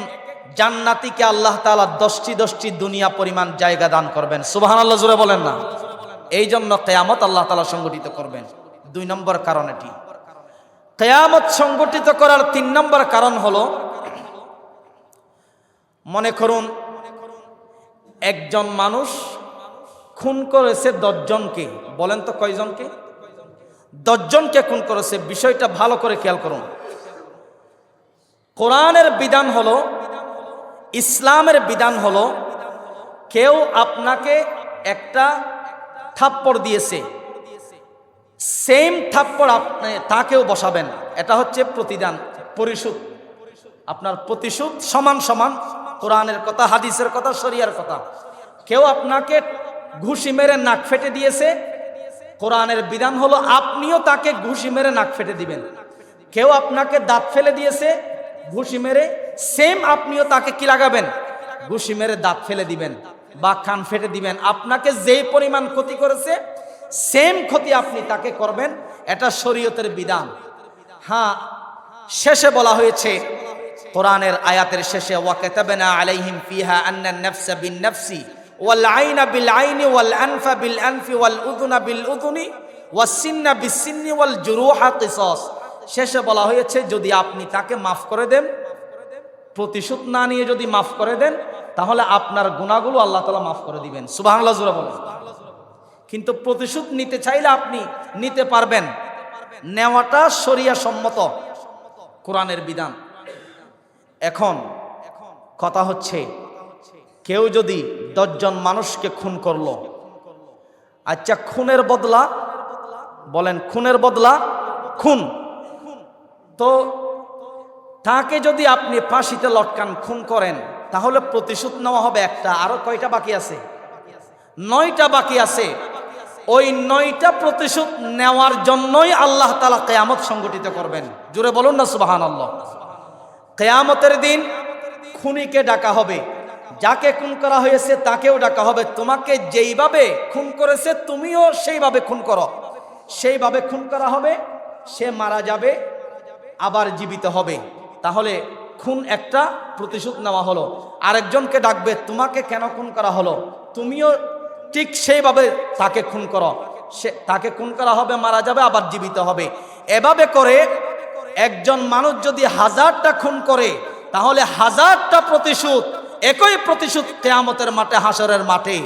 Speaker 1: জান্নাতীকে আল্লাহ তাআলা 10টি দুনিয়া পরিমাণ জায়গা দান করবেন। সুবহানাল্লাহ জোরে বলেন না। এই জন্য কিয়ামত আল্লাহ তাআলা সংগঠিত করবেন। 2 নম্বর কারণ এটি। কিয়ামত সংগঠিত করার 3 নম্বর কারণ হলো, মনে করুন একজন মানুষ খুন করেছে 10 জনকে। বলেন তো কয়জনকে? 10 জনকে খুন করেছে। বিষয়টা ভালো করে খেয়াল করুন। কোরআনের বিধান হলো, ইসলামের বিধান হলো, কেউ আপনাকে একটা থাপ্পড় দিয়েছে, সেম থাপ্পড় আপনি তাকেও বসাবেন। এটা হচ্ছে প্রতিদান, পরিশোধ। আপনার প্রতিশোধ সমান সমান। কোরআনের কথা, হাদিসের কথা, শরিয়ার কথা। কেউ আপনাকে ঘুষি মেরে নাক ফেটে দিয়েছে, কোরআনের বিধান হলো আপনিও তাকে ঘুষি মেরে নাক ফেটে দিবেন। কেউ আপনাকে দাঁত ফেলে দিয়েছে ঘুষি মেরে, সেম আপনিও তাকে কি লাগাবেন? ঘুষি মেরে দাঁত ফেলে দিবেন বা কান ফেটে দিবেন। আপনাকে যেই পরিমাণ ক্ষতি করেছে সেম ক্ষতি আপনি তাকে করবেন। এটা শরীয়তের বিধান। হ্যাঁ, শেষে বলা হয়েছে কোরআনের আয়াতের শেষে, ওয়া কাতাবনা আলাইহিম ফিহা আন্নান নাফসা বিন নাফসি ওয়াল আইনা বিল আইনি ওয়াল আনফা বিল আনফি ওয়াল উযুনা বিল উযুনি ওয়াস সিন্না বিস সিন্নি ওয়াল জুরুহা কিসাস। শেষে বলা হয়েছে যদি আপনি তাকে মাফ করে দেন, প্রতিশোধ না নিয়ে যদি মাফ করে দেন, তাহলে আপনার গুনাহগুলো আল্লাহ তাআলা মাফ করে দিবেন। সুবহানাল্লাহ জোরে বলেন। কিন্তু প্রতিশোধ নিতে চাইলে আপনি নিতে পারবেন, নেওয়াটা শরিয়া সম্মত, কোরআনের বিধান। এখন কথা হচ্ছে, কেউ যদি 10 জন মানুষকে খুন করলো, আচ্ছা খুনের বদলা, বলেন খুনের বদলা খুন, তো তাকে যদি আপনি ফাঁসিতে লটকান, খুন করেন, তাহলে প্রতিশোধ নেওয়া হবে একটা। আরো কয়টা বাকি আছে? 9টা বাকি আছে। ওই 9টা প্রতিশোধ নেওয়ার জন্যই আল্লাহ তাআলা কিয়ামত সংগঠিত করবেন। জোরে বলুন না সুবহানাল্লাহ। কিয়ামতের দিন খুনিকে ডাকা হবে, যাকে খুন করা হয়েছে তাকেও ডাকা হবে। তোমাকে যেইভাবে খুন করেছে তুমিও সেইভাবে খুন করো। সেইভাবে খুন করা হবে, সে মারা যাবে, আবার জীবিত হবে। তাহলে খুন একটা, প্রতিশোধ নেওয়া হলো। আরেকজনকে ডাকবে, তোমাকে কেন খুন করা হলো, তুমিও ঠিক সেইভাবে তাকে খুন করো। সে তাকে খুন করা হবে, মারা যাবে, আবার জীবিত হবে। এভাবে করে একজন মানুষ যদি 1000টা খুন করে, তাহলে 1000টা প্রতিশোধ, একই প্রতিশোধ কিয়ামতের মাঠে, হাসরের মাঠে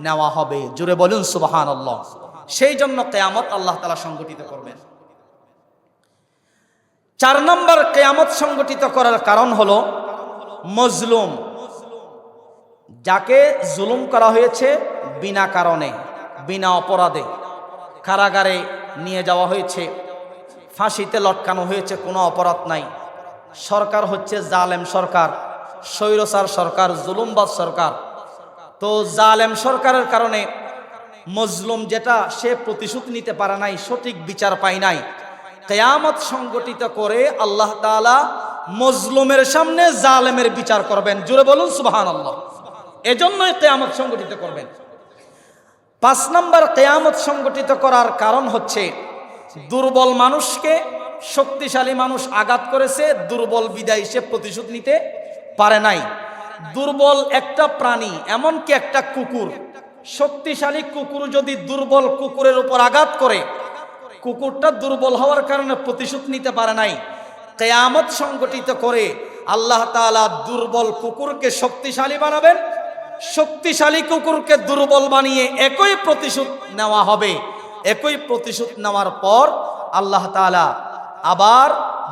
Speaker 1: নেওয়া হবে। জোরে বলুন সুবহানাল্লাহ। সেই জন্য কিয়ামত আল্লাহ তাআলা সংগঠিত করবেন। 4 নম্বর কিয়ামত সংগঠিত করার কারণ হলো মজলুম, যাকে জুলুম করা হয়েছে বিনা কারণে, বিনা অপরাধে, কারাগারে নিয়ে যাওয়া হয়েছে, ফাঁসিতে লটকানো হয়েছে, কোনো অপরাধ নাই। সরকার হচ্ছে জালেম সরকার, স্বৈরাচার সরকার, জুলুমবাজ সরকার। তো জালেম সরকারের কারণে মজলুম যেটা সে প্রতিশোধ নিতে পারে নাই, সঠিক বিচার পায় নাই, কিয়ামত সংগঠিত করে আল্লাহ তাআলা মজলুমের সামনে জালেমের বিচার করবেন। জোরে বলুন সুবহানাল্লাহ। এজন্যই কিয়ামত সংগঠিত করবেন। 5 নম্বর কিয়ামত সংগঠিত করার কারণ হচ্ছে দুর্বল মানুষকে শক্তিশালী মানুষ আঘাত করেছে, দুর্বল বিদায় সে প্রতিশোধ নিতে পারে নাই। দুর্বল একটা প্রাণী, এমনকি একটা কুকুর, শক্তিশালী কুকুর যদি দুর্বল কুকুরের উপর আঘাত করে, কুকুরটা দুর্বল হওয়ার কারণে প্রতিশোধ নিতে পারে নাই, কিয়ামত সংগঠিত করে আল্লাহ তাআলা দুর্বল কুকুরকে শক্তিশালী বানাবেন, শক্তিশালী কুকুরকে দুর্বল বানিয়ে একই প্রতিশোধ নেওয়া হবে। একই প্রতিশোধ নেওয়ার পর আল্লাহ তাআলা আবার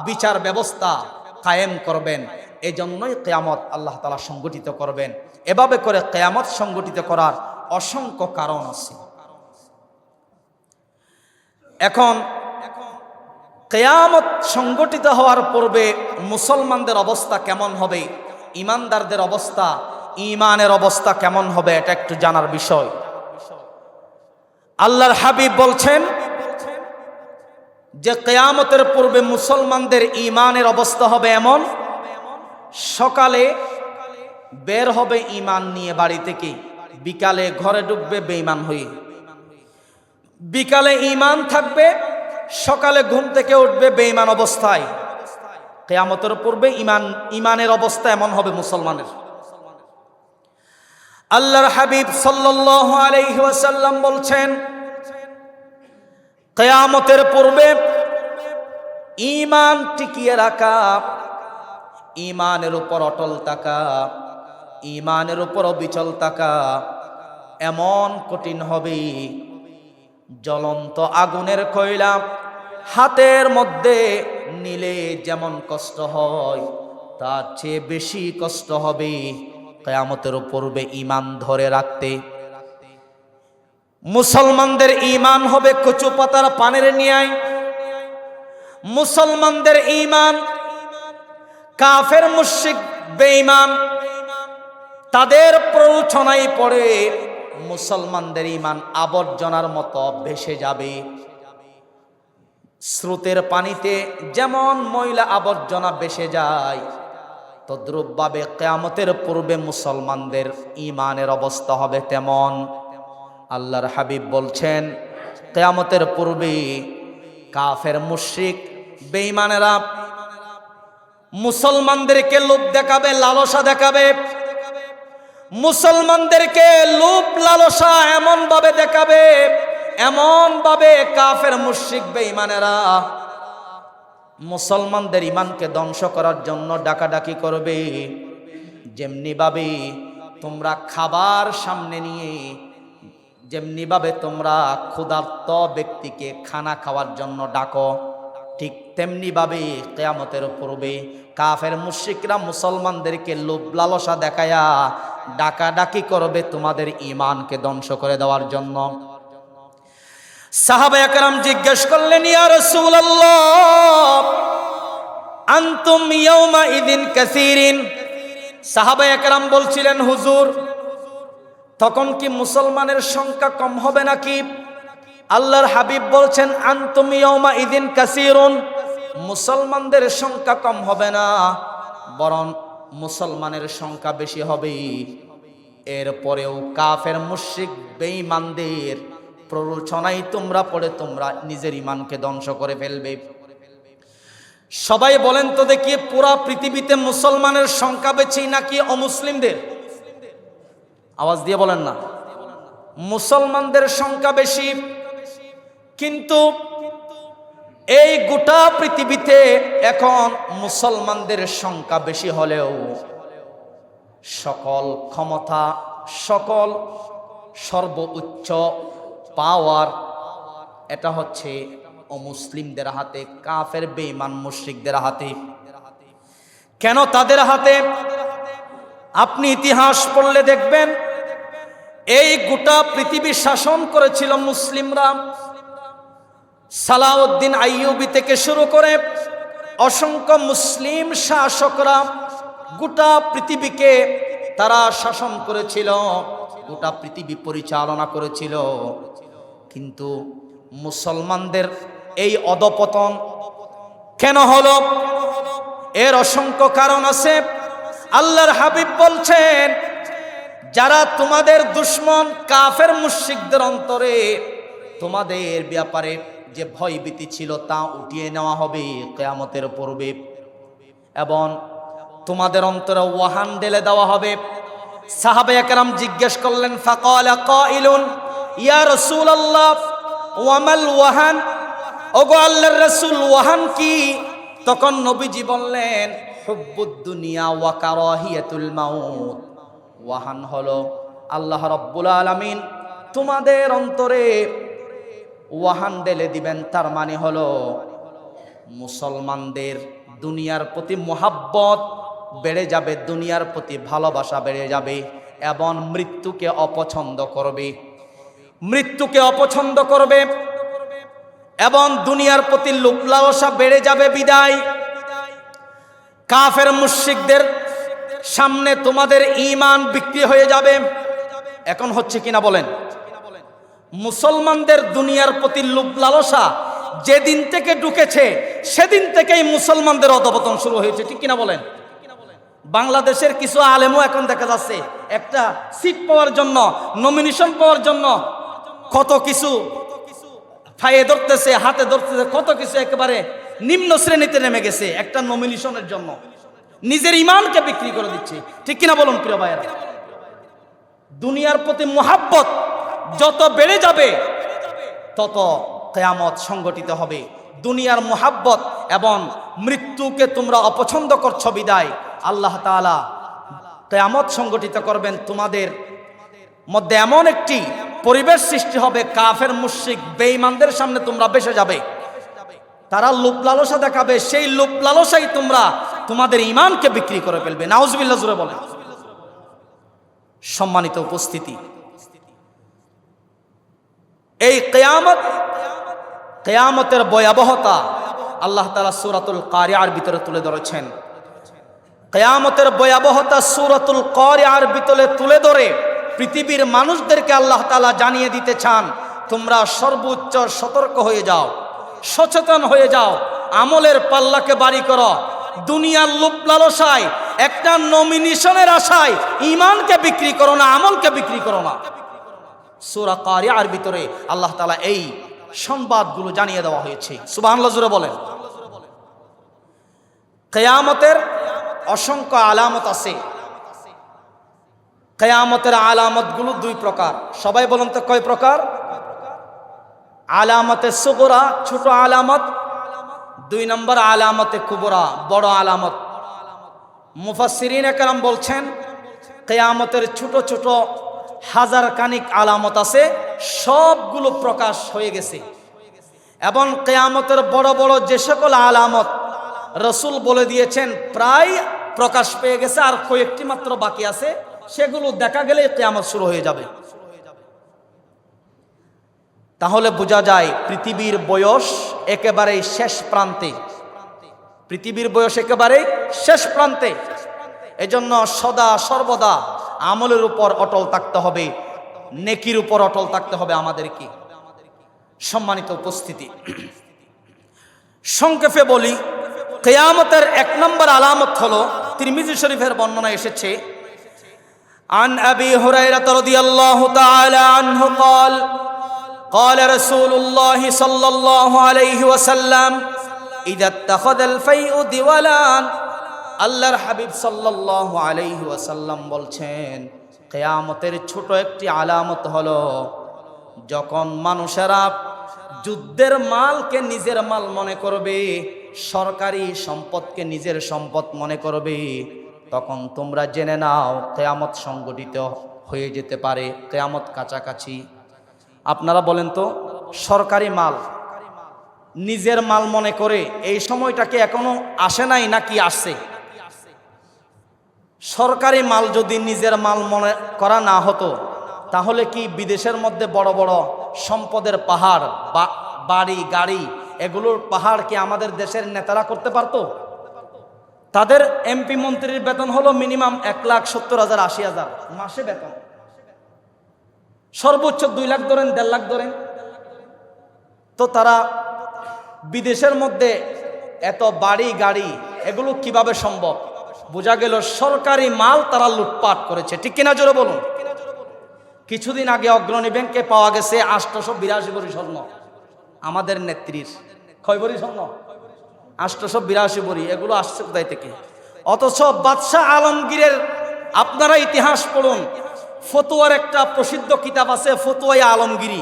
Speaker 1: বিচার ব্যবস্থা কায়েম করবেন। এই জন্যই কিয়ামত আল্লাহ তাআলা সংগঠিত করবেন। এভাবে করে কিয়ামত সংগঠিত করার অসংখ্য কারণ আছে। এখন কিয়ামত সংগঠিত হওয়ার পূর্বে মুসলমানদের অবস্থা কেমন হবে, ঈমানদারদের অবস্থা, ঈমানের অবস্থা কেমন হবে, এটা একটু জানার বিষয়। আল্লাহর হাবিব বলছেন যে কিয়ামতের পূর্বে মুসলমানদের ঈমানের অবস্থা হবে এমন, সকালে বের হবে ঈমান নিয়ে বাড়ি থেকে, বিকালে ঘরে ঢুকবে বেঈমান হয়ে। বিকালে ঈমান থাকবে, সকালে ঘুম থেকে উঠবে বেঈমান অবস্থায়। কিয়ামতের পূর্বে ঈমানের অবস্থা এমন হবে মুসলমানের। আল্লাহর হাবিব সাল্লাল্লাহু আলাইহি ওয়াসাল্লাম বলছেন কিয়ামতের পূর্বে ঈমান টিকিয়ে রাখা, ঈমানের উপর অটল থাকা, ঈমানের উপর অবিচল থাকা এমন কঠিন হবে, জ্বলন্ত আগুনের কয়লা হাতের মধ্যে নিলে যেমন কষ্ট হয়, তার চেয়ে বেশি কষ্ট হবে কিয়ামতের পূর্বে ঈমান ধরে রাখতে। মুসলমানদের ঈমান হবে কচু পাতার পানের ন্যায়। মুসলমানদের ঈমান, কাফের মুশরিক বেঈমান তাদের প্ররোচনায় পড়ে মুসলমানদের ঈমান আবর্জনার মতো ভেসে যাবে। স্রোতের পানিতে যেমন ময়লা আবর্জনা ভেসে যায়, তদ্রূপভাবে কিয়ামতের পূর্বে মুসলমানদের ঈমানের অবস্থা হবে তেমন। আল্লাহর হাবিব বলছেন কিয়ামতের পূর্বে কাফের মুশরিক বেঈমানেরা মুসলমানদেরকে লোভ দেখাবে, লালসা দেখাবে। মুসলমানদেরকে লোভ লালসা এমন ভাবে দেখাবে, এমন ভাবে কাফের মুশরিক বেঈমানেরা মুসলমানদের ঈমানকে ধ্বংস করার জন্য ডাকাডাকি করবে। যেমনি ভাবে তোমরা খাবার সামনে নিয়ে, যেমনি ভাবে তোমরা ক্ষুধার্ত ব্যক্তিকে খানা খাওয়ার জন্য ডাকো, ঠিক তেমনি ভাবে কিয়ামতের পূর্বে কাফের মুশরিকরা মুসলমানদেরকে লোভ লালসা দেখায়া ডাকাডাকি করবে তোমাদের ঈমানকে ধ্বংস করে দেওয়ার জন্য। সাহাবায়ে কেরাম জিজ্ঞেস করলেন, ইয়া রাসূলুল্লাহ আনতুম ইয়াউমা ইদিন কাসীরিন। সাহাবায়ে কেরাম বলছিলেন, হুজুর তখন কি মুসলমানের সংখ্যা কম হবে নাকি? আল্লাহর হাবিব বলছেন, আনতুম ইয়াউমা ইদিন কাসীরুন, মুসলমানদের সংখ্যা কম হবে না, বরং মুসলমানের সংখ্যা বেশি হবে। এরপরেও কাফের মুশরিক বেঈমানদের প্ররোচনায় তোমরা পড়ে তোমরা নিজের ঈমানকে ধ্বংস করে ফেলবে। সবাই বলেন তো দেখি, পুরা পৃথিবীতে মুসলমানের সংখ্যা বেশি নাকি অমুসলিমদের? আওয়াজ দিয়ে বলেন না। মুসলমানদের সংখ্যা বেশি, কিন্তু এই গোটা পৃথিবীতে এখন মুসলমানদের সংখ্যা বেশি হলেও সকল ক্ষমতা, সকল সর্বোচ্চ পাওয়ার এটা হচ্ছে অমুসলিমদের হাতে, কাফের বেঈমান মুশরিকদের হাতে। কেন তাদের হাতে? আপনি ইতিহাস পড়লে দেখবেন এই গোটা পৃথিবী শাসন করেছিল মুসলিমরা। সালাউদ্দিন আইয়ুবী থেকে শুরু করে অসংখ্য মুসলিম শাসকরা গোটা পৃথিবীকে তারা শাসন করেছিল। গোটা পৃথিবী পরিচালনা করেছিল। কিন্তু মুসলমানদের এই অধপতন কেন হলো? এর অসংখ্য কারণ আছে। আল্লাহর হাবিব বলছেন, যারা তোমাদের দুশমন কাফের মুশরিকদের অন্তরে তোমাদের ব্যাপারে যে ভয়ভীতি ছিল তা উঠিয়ে নেওয়া হবে কিয়ামতের পূর্বে, এবং তোমাদের অন্তরে ওয়াহান ঢেলে দেওয়া হবে। সাহাবায়ে কেরাম জিজ্ঞেস করলেন, ফাকালা কাইলুন ইয়া রাসূলুল্লাহ ওয়া মাল ওয়াহান, ওগো আল্লাহর রাসূল ওয়াহান কি? তখন নবীজি বললেন, হুব্বুদ দুনিয়া ওয়া কারাহিয়াতুল মাউত। ওয়াহান হলো আল্লাহ রাব্বুল আলামিন তোমাদের অন্তরে ওয়াহান ঢেলে দিবেন। তার মানে হলো মুসলমানদের দুনিয়ার প্রতি মোহাব্বত বেড়ে যাবে, দুনিয়ার প্রতি ভালোবাসা বেড়ে যাবে, এবং মৃত্যুকে অপছন্দ করবে, মৃত্যুকে অপছন্দ করবে, এবং দুনিয়ার প্রতি লোভ লালসা বেড়ে যাবে। বিদায় কাফের মুশরিকদের সামনে তোমাদের ঈমান বিক্রি হয়ে যাবে। এখন হচ্ছে কিনা বলেন? মুসলমানদের দুনিয়ার প্রতি লোভ লালসা যেদিন থেকে ঢুকেছে সেদিন থেকেই মুসলমানদের অধপতন শুরু হয়েছে, ঠিক কিনা বলেন? বাংলাদেশের কিছু আলেমও এখন দেখা যাচ্ছে একটা সিট পাওয়ার জন্য, নমিনেশন পাওয়ার জন্য কত কিছু পায়ে ধরতেছে, হাতে ধরতেছে, কত কিছু একেবারে নিম্ন শ্রেণীতে নেমে গেছে একটা নমিনেশনের জন্য। নিজের ঈমানকে বিক্রি করে দিচ্ছে, ঠিক কিনা বলুন প্রিয় ভাইয়েরা? দুনিয়ার প্রতি মোহাব্বত যত বেড়ে যাবে তত কিয়ামত সংগঠিত হবে। দুনিয়ার মোহাব্বত এবং মৃত্যুকে তোমরা অপছন্দ করছো বিদায় আল্লাহ তাআলা কিয়ামত সংগঠিত করবেন। তোমাদের মধ্যে এমন একটি পরিবেশ সৃষ্টি হবে, কাফের মুশরিক বেঈমানদের সামনে তোমরা বেসে যাবে, তারা লোভ লালসা দেখাবে, সেই লোভ লালসাই তোমরা তোমাদের ঈমানকে বিক্রি করে ফেলবে। নাউজুবিল্লাহ জোরে বলেন। সম্মানিত উপস্থিতি, এই কিয়ামতের ভয়াবহতা আল্লাহ তাআলা সূরাতুল কারিয়ার ভিতরে তুলে ধরেছেন। কিয়ামতের ভয়াবহতা সূরাতুল কারিয়ার ভিতরে তুলে ধরে পৃথিবীর মানুষদেরকে আল্লাহ তাআলা জানিয়ে দিতে চান, তোমরা সর্বোচ্চ সতর্ক হয়ে যাও, সচেতন হয়ে যাও, আমলের পাল্লাকে বাড়ি করো। দুনিয়ার লোভ লালসায় একটা নমিনেশনের আশায় ঈমানকে বিক্রি করো না, আমলকে বিক্রি করো না। সূরা কারিয়ার ভিতরে আল্লাহ তাআলা এই সংবাদগুলো জানিয়ে দেওয়া হয়েছে। সুবহানাল্লাহ জোরে বলেন। কিয়ামতের অসংখ্য আলামত আছে। কিয়ামতের আলামতগুলো দুই প্রকার। সবাই বলুন তো কয় প্রকার? আলামতে সুগরা ছোট আলামত, দুই নম্বর আলামতে কুবরা বড় আলামত। মুফাসসিরিনে কেরাম বলছেন কিয়ামতের ছোট ছোট হাজার কানিক আলামত আছে, সবগুলো প্রকাশ হয়ে গেছে। এবং কিয়ামতের বড় বড় যে সকল আলামত রাসূল বলে দিয়েছেন প্রায় প্রকাশ পেয়ে গেছে, আর কয়েকটি মাত্র বাকি আছে, সেগুলো দেখা গেলে কিয়ামত শুরু হয়ে যাবে। তাহলে বোঝা যায় পৃথিবীর বয়স একেবারেই শেষ প্রান্তে, পৃথিবীর বয়স একেবারেই শেষ প্রান্তে। এজন্য সদা সর্বদা আমলের উপর অটল থাকতে হবে, নেকির উপর অটল থাকতে হবে আমাদেরকে। সম্মানিত উপস্থিতি, সংক্ষেপে বলি, কিয়ামতের এক নম্বর আলামত হলো, তিরমিজি শরীফের বর্ণনা এসেছে, আন আবি হুরায়রা রাদিয়াল্লাহু তাআলা আনহু قال قال رسول الله صلى الله عليه وسلم اذا اتخذ الفيء ديوالان। আল্লাহর হাবিব সাল্লাল্লাহু আলাইহি ওয়াসাল্লাম বলছেন, কিয়ামতের ছোট একটি আলামত হলো যখন মানুষেরা যুদ্ধের মালকে নিজের মাল মনে করবে, সরকারি সম্পদকে নিজের সম্পদ মনে করবে, তখন তোমরা জেনে নাও কিয়ামত সংগঠিত হয়ে যেতে পারে, কিয়ামত কাছাকাছি। আপনারা বলেন তো, সরকারি মাল নিজের মাল মনে করে এই সময়টা কি এখনো আসে নাই নাকি আসছে? সরকারি মাল যদি নিজের মাল মনে করা না হতো, তাহলে কি বিদেশের মধ্যে বড় বড় সম্পদের পাহাড় বা বাড়ি গাড়ি এগুলোর পাহাড় কি আমাদের দেশের নেতারা করতে পারতো? তাদের এমপি মন্ত্রীর বেতন হলো মিনিমাম 1,70,000 80,000 মাসে বেতন। সর্বোচ্চ 2 লাখ ধরেন, 1.5 লাখ ধরেন। তো তারা বিদেশের মধ্যে এত বাড়ি গাড়ি এগুলো কিভাবে সম্ভব? বোঝা গেল সরকারি মাল তারা লুটপাট করেছে, ঠিক কিনা জোরে বলুন। কিছুদিন আগে অগ্রণী ব্যাংকে পাওয়া গেছে 882 ভরি স্বর্ণ, আমাদের নেত্রীর। কয় ভরি স্বর্ণ? 882 ভরি। এগুলো আসছে কোথায় থেকে? অথচ বাদশাহ আলমগীরের, আপনারা ইতিহাস পড়ুন, ফতোয়ার একটা প্রসিদ্ধ কিতাব আছে ফতোয়ায়ে আলমগীরি,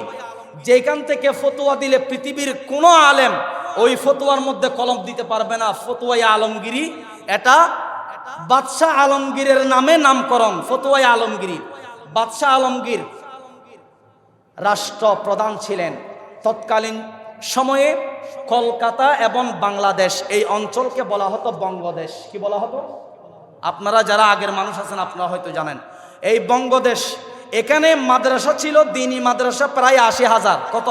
Speaker 1: যেখান থেকে ফতোয়া দিলে পৃথিবীর কোনো আলেম ওই ফতোয়ার মধ্যে কলম দিতে পারবে না। ফতোয়ায়ে আলমগীরি, এটা বাদশাহ আলমগীরের নামে নামকরণ, ফতোয়ায়ে আলমগীরি। বাদশাহ আলমগীর রাষ্ট্রপ্রধান ছিলেন তৎকালীন সময়ে। কলকাতা এবং বাংলাদেশ এই অঞ্চলকে বলা হতো বঙ্গদেশ। কি বলা হতো? আপনারা যারা আগের মানুষ আছেন আপনারা হয়তো জানেন, এই বঙ্গদেশ। এখানে মাদ্রাসা ছিল, দ্বীনি মাদ্রাসা প্রায় 80,000। কত?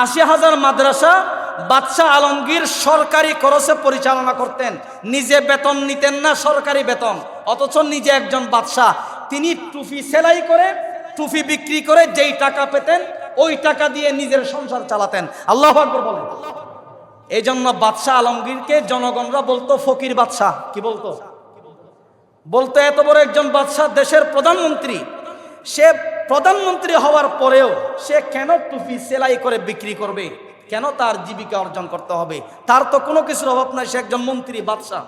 Speaker 1: 80,000 মাদ্রাসা বাদশাহ আলমগীর সরকারি খরচে পরিচালনা করতেন, নিজে বেতন নিতেন না, সরকারি বেতন। অথচ নিজে একজন বাদশাহ, তিনি টুপি সেলাই করে, টুপি বিক্রি করে যেই টাকা পেতেন ওই টাকা দিয়ে নিজের সংসার চালাতেন। আল্লাহু আকবার বলেন। এই জন্য বাদশাহ আলমগীরকে জনগণরা বলতো ফকির বাদশাহ। কি বলতো? বলতো এত বড় একজন বাদশাহ, দেশের প্রধানমন্ত্রী, সে প্রধানমন্ত্রী হওয়ার পরেও সে কেন টুপি সেলাই করে বিক্রি করবে? কেন তার জীবিকা অর্জন করতে হবে? তার তো কোনো কিছুর অভাব নাই, সে একজন মন্ত্রী, বাদশাহ।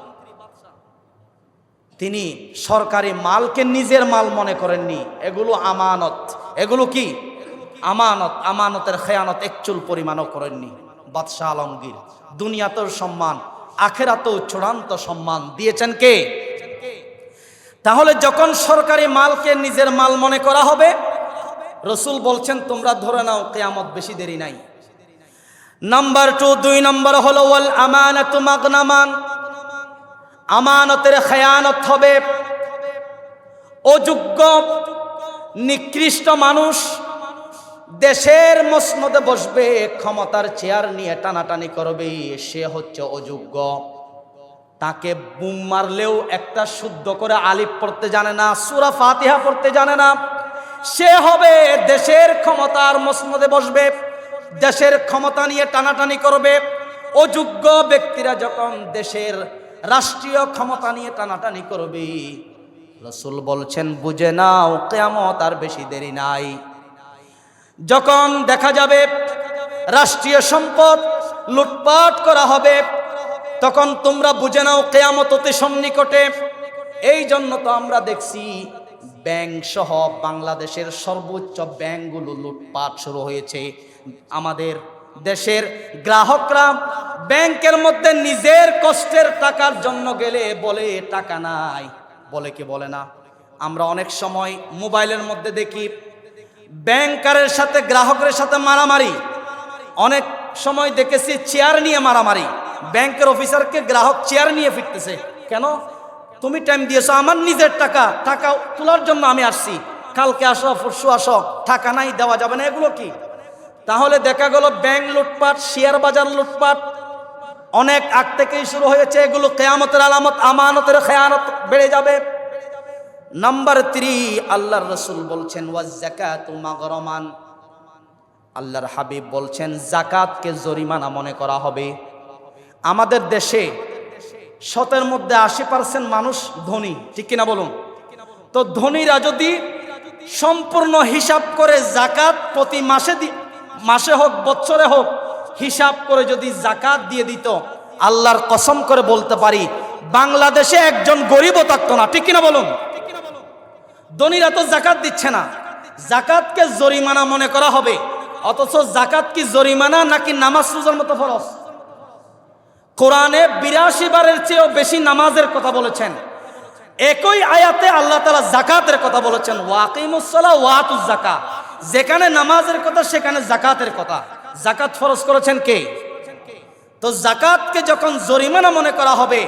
Speaker 1: তিনি সরকারি মালকে নিজের মাল মনে করেননি, এগুলো আমানত। এগুলো কি? আমানত। আমানতের খেয়ানত একচুল পরিমাণও করেননি বাদশাহ আলমগীর। দুনিয়াতেও সম্মান, আখেরাতেও চূড়ান্ত সম্মান দিয়েছেন কে? তাহলে যখন সরকারি মালকে নিজের মাল মনে করা হবে, রসুল বলছেন তোমরা ধরে নাও কিয়ামত বেশি দেরি নাই। নাম্বার 2, 2 নম্বর হলো ওয়াল আমানাতু মাগনামান। আমানতের খেয়ানত হবে। অযোগ্য নিকৃষ্ট মানুষ দেশের মসনদে বসবে, ক্ষমতার চেয়ার নিয়ে টানাটানি করবে, সে হচ্ছে অযোগ্য। তাকে বুম মারলেও একটা শুদ্ধ করে আলিফ পড়তে জানে না, সূরা ফাতিহা পড়তে জানে না, সে হবে দেশের ক্ষমতার মসনদে বসবে, দেশের ক্ষমতা নিয়ে টানাটানি করবে। অযোগ্য ব্যক্তিরা যখন দেশের রাষ্ট্রীয় ক্ষমতা নিয়ে টানাটানি করবে, রাসূল বলছেন বুঝে নাও কিয়ামত আর বেশি দেরি নাই। যখন দেখা যাবে রাষ্ট্রীয় সম্পদ লুটপাট করা হবে, তখন তোমরা বুঝে নাও কিয়ামত অতি সন্নিকটে। এই জন্য তো আমরা দেখছি ব্যাংক সহ বাংলাদেশের সর্বোচ্চ ব্যাংকগুলো লুটপাট শুরু হয়েছে। আমাদের দেশের গ্রাহকরা ব্যাংকের মধ্যে নিজের কষ্টের টাকার জন্য গেলে বলে টাকা নাই, বলে কি বলে না? আমরা অনেক সময় মোবাইলের মধ্যে দেখি ব্যাংকারের সাথে গ্রাহকের সাথে মারামারি। অনেক সময় দেখেছি চেয়ার নিয়ে মারামারি, ব্যাংকের অফিসারকে গ্রাহক চেয়ার নিয়ে ফিরতেছে। কেন? তুমি টাইম দিয়েছো, আমার নিজের টাকা, টাকা তোলার জন্য আমি আসছি, কালকে আসো, পরশু আসো, টাকা নাই, দেওয়া যাবে না। এগুলো কি? তাহলে দেখা গেল ব্যাংক লুটপাট, শেয়ার বাজার লুটপাট অনেক আগ থেকেই শুরু হয়েছে। এগুলো কিয়ামতের আলামত, আমানতের খেয়ানত বেড়ে যাবে। নাম্বার 3, আল্লাহর রাসূল বলছেন ওয়াজ যাকাতু মাগরামান। আল্লাহর হাবিব বলছেন যাকাতকে জরিমানা মনে করা হবে। আমাদের দেশে 100-এর মধ্যে 80% মানুষ ধনী, ঠিক কিনা বলুন? তো ধনীরা যদি সম্পূর্ণ হিসাব করে যাকাত প্রতি মাসে হোক বছরে হোক হিসাব করে যদি যাকাত দিয়ে দিত, আল্লাহর কসম করে বলতে পারি বাংলাদেশে একজন গরিবও থাকতো না, ঠিক কিনা বলুন? ধনীরা তো যাকাত দিচ্ছে না, যাকাতকে জরিমানা মনে করা হবে। অথচ যাকাত কি জরিমানা নাকি নামাজ রোজার মতো ফরজ? কোরআনে 82 বারের চেয়েও বেশি নামাজের কথা বলেছেন। একই আয়াতে আল্লাহ তাআলা যাকাতের কথা বলেছেন, ওয়াকিমুস সালাহ ওয়া আতুজ যাকাত। যেখানে নামাজের কথা সেখানে যাকাতের কথা। যাকাত ফরজ করেছেন কে? তো যাকাতকে যখন জরিমানা মনে করা হবে,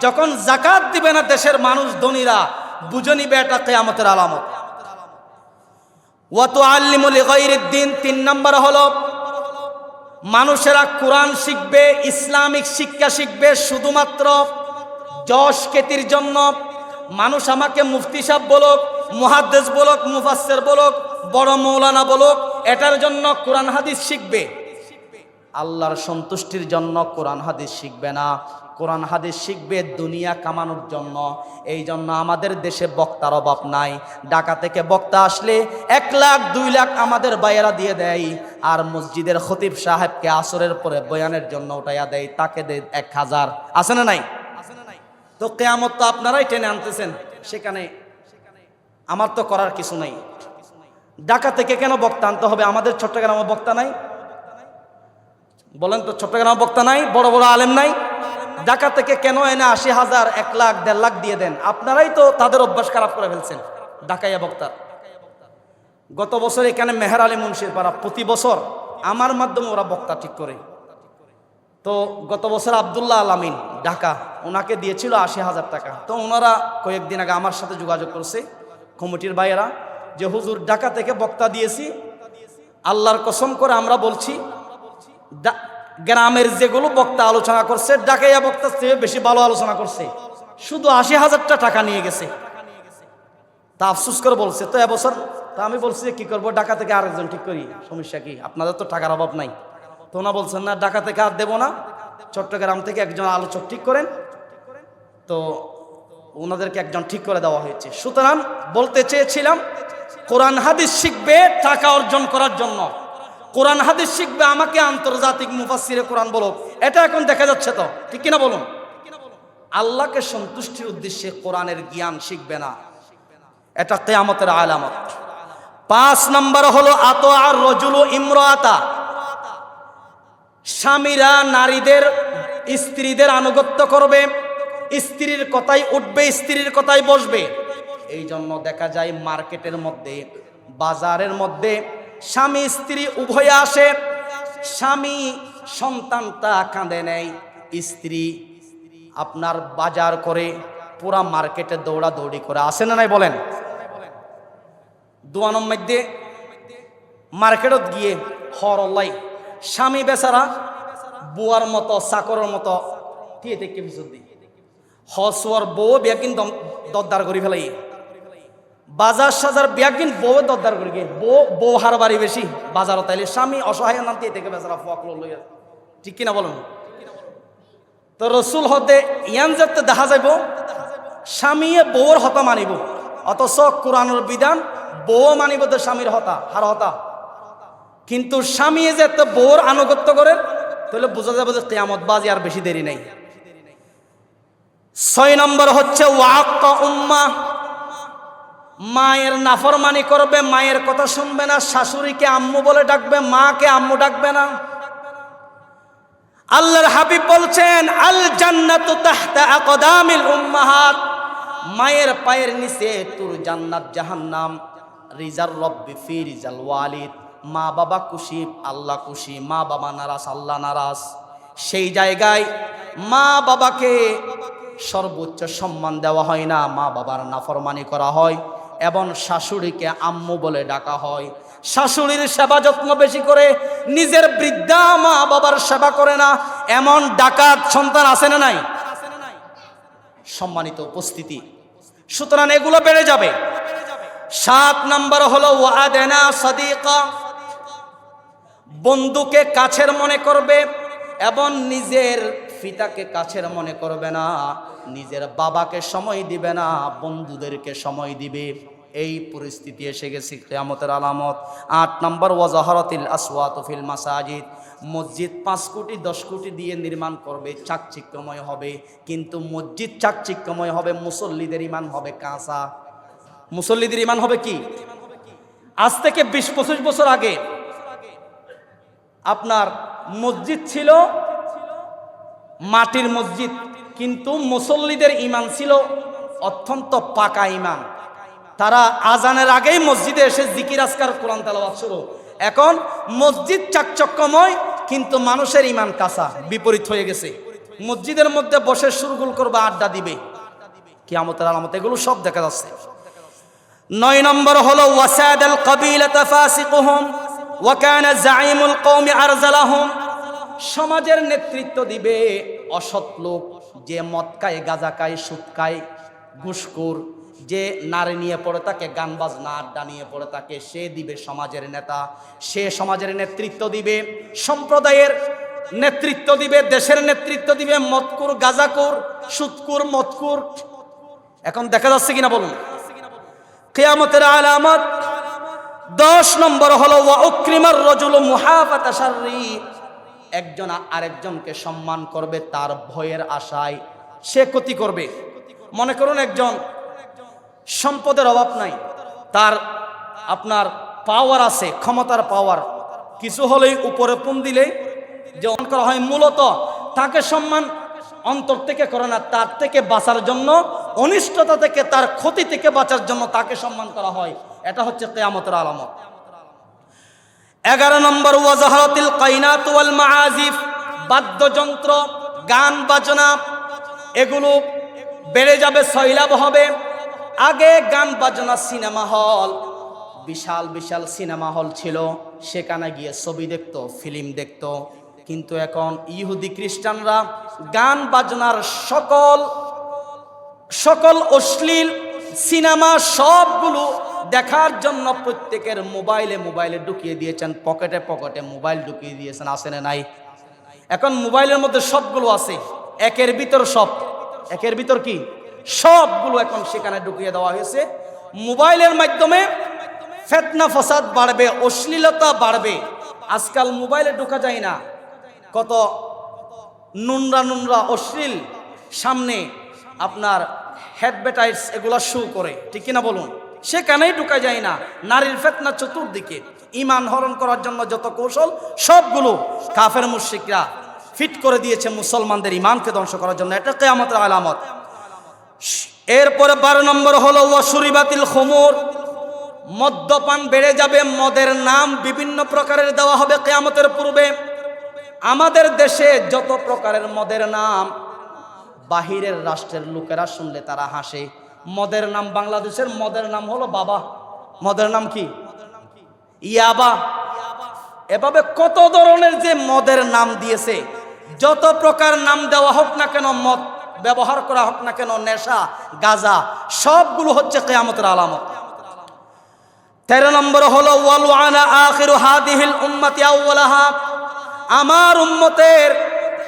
Speaker 1: যখন যাকাত দিবে না দেশের মানুষ ধনীরা, বুঝে নিবে এটা কিয়ামতের আলামত। ওয়া তুআল্লিমু লিগাইরিদ্দিন। 3 নম্বর হলো মানুষেরা কোরআন শিখবে, ইসলামিক শিক্ষা শিখবে শুধুমাত্র যশ খ্যাতির জন্য। মানুষ আমাকে মুফতি সাহেব বলুক, মুহাদ্দিস বলুক, মুফাসসির বলুক, বড় মৌলানা বলুক, এটার জন্য কোরআন হাদিস শিখবে। আল্লাহর সন্তুষ্টির জন্য কোরআন হাদিস শিখবে না, কোরআন হাদিস শিখবে দুনিয়া কামানোর জন্য। এই জন্য আমাদের দেশে বক্তার অভাব নাই। ঢাকা থেকে বক্তা আসলে 1 লাখ 2 লাখ আমাদের বাইরা দিয়ে দেয়, আর মসজিদের খতিব সাহেবকে আসরের পরে বয়ানের জন্য উঠাইয়া দেয়, তাকে দেয় 1000। আছে না নাই? তো কিয়ামত তো আপনারাই টেনে আনতেছেন, সেখানে আমার তো করার কিছু নাই। ঢাকা থেকে কেন বক্তা আনতে হবে? আমাদের চট্টগ্রামে বক্তা নাই? বলেন তো, চট্টগ্রামে বক্তা নাই? বড় বড় আলেম নাই? ঢাকা থেকে কেন এনে 80,000 1 লাখ 1.5 লাখ দিয়ে দেন? আপনারাই তো তাদের অভ্যাস খারাপ করে ফেলছেন ঢাকাইয়া বক্তার। গত বছর এখানে মেহের আলী মুন্সির পাড়া প্রতি বছর আমার মাধ্যমে ওরা বক্তা ঠিক করে। তো গত বছর আব্দুল্লাহ আলামিন ঢাকা, ওনাকে দিয়েছিল 80,000 টাকা। তো ওনারা কয়েকদিন আগে আমার সাথে যোগাযোগ করছে কমিটির ভাইয়েরা, যে হুজুর ঢাকা থেকে বক্তা দিয়েছি, আল্লাহর কসম করে আমরা বলছি গ্রামের যেগুলো বক্তা আলোচনা করছে ঢাকাইয়া বক্তার চেয়ে বেশি ভালো আলোচনা করছে, শুধু 80,000 টাকা নিয়ে গেছে। তা আফসোস করে বলছে। তো এবছর তা আমি বলছি যে কি করবো, ঢাকা থেকে আরেকজন ঠিক করি, সমস্যা কি, আপনাদের তো টাকার অভাব নাই। তো ওনা বলছেন না, ঢাকা থেকে আর দেবো না, চট্টগ্রাম থেকে একজন আলোচক ঠিক করেন। তো ওনাদেরকে একজন ঠিক করে দেওয়া হয়েছে। সুতরাং বলতে চেয়েছিলাম, কোরআন হাদিস শিখবে টাকা অর্জন করার জন্য, কোরআন হাদিস শিখবে আমাকে আন্তর্জাতিক মুফাসসিরে কোরআন বলো, এটা এখন দেখা যাচ্ছে তো, ঠিক কিনা বলুন? আল্লাহকে সন্তুষ্টির উদ্দেশ্যে কোরআনের জ্ঞান শিখবে না, এটা কিয়ামতের আলামত। 5 নম্বর হলো আতআর রাজুলু ইমরাতা, স্বামীরা নারীদের স্ত্রীদের আনুগত্য করবে, স্ত্রীর কথাই উঠবে, স্ত্রীর কথাই বসবে। এই জন্য দেখা যায় মার্কেটের মধ্যে, বাজারের মধ্যে স্বামী স্ত্রী উভয়ে আসে, স্বামী সন্তানটা কাঁধে নেয়, স্ত্রী আপনার বাজার করে, পুরা মার্কেটে দৌড়াদৌড়ি করে। আসে না নাই বলেন? দোয়ানোর মধ্যে মার্কেটত গিয়ে হরলাই স্বামী বেচারা বুয়ার মতো চাকরের মতো দিয়ে দেখে পিছন দিই, হসওয়ার বউ বিয়াকিন দরদার করে ফেলাই, বাজার সাজার বিয়াকিন বউ দরদার করে গিয়ে বউ হার বাড়ি বেশি বাজারও, তাইলে স্বামী অসহায় নাম দিয়ে থেকে বেচারা ফকল লইয়া, ঠিক কিনা বলুন? তো রসুল হতে ইয়ান যাতে দেখা যাইব স্বামীয়ে বউর হতা মানিব, অথচ কোরআনের বিধান বউ মানিব তো স্বামীর হতা হার হতা। কিন্তু স্বামী যে বউর আনুগত্য করে, তাহলে বোঝা যাবে যে কিয়ামত বাজি আর বেশি দেরি নেই। 6 নম্বর হচ্ছে ওয়াক্কা উম্মা, মায়ের নাফরমানি করবে, মায়ের কথা শুনবে না, শাশুড়িকে আম্মু বলে ডাকবে, মাকে আম্মু ডাকবে না। আল্লাহর হাবিব বলছেন আল জান্নাতু তাহতা আকদামিল উম্মাহাত, মায়ের পায়ের নিচে তোর জান্নাত জাহান্নাম। রিজার রব্বি ফি রিজাল ওয়ালিদ, মা বাবা খুশি আল্লাহ খুশি, মা বাবা নারাজ আল্লাহ নারাজ। সেই জায়গায় মা বাবাকে সর্বোচ্চ সম্মান দেওয়া হয় না, মা বাবার নাফরমানি করা হয় এবং শাশুড়িকে আম্মু বলে ডাকা হয়। শাশুড়ির সেবা যত্ন বেশি করে, নিজের বৃদ্ধা মা বাবার সেবা করে না, এমন ডাকাত সন্তান আছে না নাই? সম্মানিত উপস্থিতি, সুতরাং এগুলো বেড়ে যাবে। 7 নম্বর হলো ওয়াদানা সাদিকা, বন্ধুকে কাছের মনে করবে এবং নিজের পিতাকে কাছের মনে করবে না, নিজের বাবাকে সময় দিবে না, বন্ধুদেরকে সময় দিবে। এই পরিস্থিতি এসে গেছে, কিয়ামতের আলামত। 8 নম্বর ওয়াজাহারাতিল আসওয়াতু ফিল মাসাজিদ, মসজিদ 5 কোটি 10 কোটি দিয়ে নির্মাণ করবে, চাকচিক্যময় হবে, কিন্তু মসজিদ চাকচিক্যময় হবে, মুসল্লিদের ঈমান হবে কাঁচা। মুসল্লিদের ঈমান হবে কি? আজ থেকে 20-25 বছর আগে আপনার মসজিদ ছিল মাটির মসজিদ, কিন্তু মুসল্লিদের ঈমান ছিল অত্যন্ত পাকা ঈমান। তারা আজানের আগেই মসজিদে এসে জিকির আজকার কোরআন তেলাওয়াত শুরু। এখন মসজিদ চাকচক্যময়, কিন্তু মানুষের ঈমান কাঁচা, বিপরীত হয়ে গেছে। মসজিদের মধ্যে বসে শুরগুল করবে, আড্ডা দিবে, কিয়ামতের আলামত এগুলো সব দেখা যাচ্ছে। 9 নম্বর হলো ওয়াসাদাল কাবিলাতা ফাসিকুহুম ওয়া কানা জাঈমুল কওমি আরজালাহুম, সমাজের নেতৃত্ব দিবে অসৎ লোক, যে মদ খায় গাঁজা খায় সুদ খায়, ঘুষখোর, যে নারী নিয়ে পড়ে থাকে, গান বাজনা আড্ডা নিয়ে পড়ে থাকে, সে দিবে সমাজের নেতা, সে সমাজের নেতৃত্ব দিবে, সম্প্রদায়ের নেতৃত্ব দিবে, দেশের নেতৃত্ব দিবে। মদকুর, গাজাকুর, সুদকুর, মদকুর এখন দেখা যাচ্ছে কিনা বলুন? কিয়ামতের আলামত 10 নম্বর হলো ওয়া উকরিমার রাজুলু মুহাফাতা শাররি, একজন আরেকজনকে সম্মান করবে তার ভয়ের আশায়, সে ক্ষতি করবে। মনে করুন একজন সম্পদের অভাব নাই, তার আপনার পাওয়ার আছে, ক্ষমতার পাওয়ার, কিছু হলেই উপরে পুন দিলেই যে করা হয়, মূলত তাকে সম্মান অন্তর থেকে করে না, তার থেকে বাঁচার জন্য, অনিষ্টতা থেকে, তার ক্ষতি থেকে বাঁচার জন্য তাকে সম্মান করা হয়। এটা হচ্ছে কিয়ামতের আলামত। 11 নম্বর ওয়াজাহারাতিল কাইনাত ওয়াল মাআজিফ, বাদ্যযন্ত্র, গান বাজনা এগুলো বেড়ে যাবে, সয়লাব হবে। আগে গান বাজনা, সিনেমা হল, বিশাল বিশাল সিনেমা হল ছিল, সেখানে গিয়ে ছবি দেখতো, ফিল্ম দেখতো। কিন্তু এখন ইহুদি খ্রিস্টানরা গান বাজনার সকল অশ্লীল সিনেমা সবগুলো দেখার জন্য প্রত্যেকের মোবাইলে ঢুকিয়ে দিয়েছেন, পকেটে পকেটে মোবাইল ঢুকিয়ে দিয়েছেন, আছে না নাই? এখন মোবাইলের মধ্যে সবগুলো আছে, একের ভিতর সব, একের ভিতর কি সবগুলো এখন সেখানে ঢুকিয়ে দেওয়া হয়েছে। মোবাইলের মাধ্যমে ফিতনা ফাসাদ বাড়বে, অশ্লীলতা বাড়বে। আজকাল মোবাইলে ঢোকা যায় না, কত নোংরা অশ্লীল সামনে আপনার অ্যাডভার্টাইজ এগুলা শো করে, ঠিক কিনা বলুন? সেখানেই ঢোকা যায় না। নারীর ফিতনা চতুর্দিকে, ঈমান হরণ করার জন্য যত কৌশল সবগুলো কাফের মুশরিকরা ফিট করে দিয়েছে মুসলমানদের ঈমানকে ধ্বংস করার জন্য। এটা কিয়ামতের আলামত। এরপরে 12 নম্বর হলো ওয়াশুরিবাতিল খুমুর, মদ্যপান বেড়ে যাবে, মদের নাম বিভিন্ন প্রকারের দেওয়া হবে কিয়ামতের পূর্বে। আমাদের দেশে যত প্রকারের মদের নাম, বাহিরের রাষ্ট্রের লোকেরা শুনলে তারা হাসে। মদের নাম, বাংলাদেশের মদের নাম হলো বাবা, মদের নাম কি? ইয়াবা। এভাবে কত ধরনের যে মদের নাম দিয়েছে, যত প্রকার নাম দেওয়া হোক না কেন, মদ ব্যবহার করা হোক না কেন, নেশা, গাঁজা, সবগুলো হচ্ছে কিয়ামতের আলামত। 13 নম্বর হলো ওয়ালুআনা আখিরু হাদিহিল উম্মতি আউওয়ালাহা, আমার উম্মতের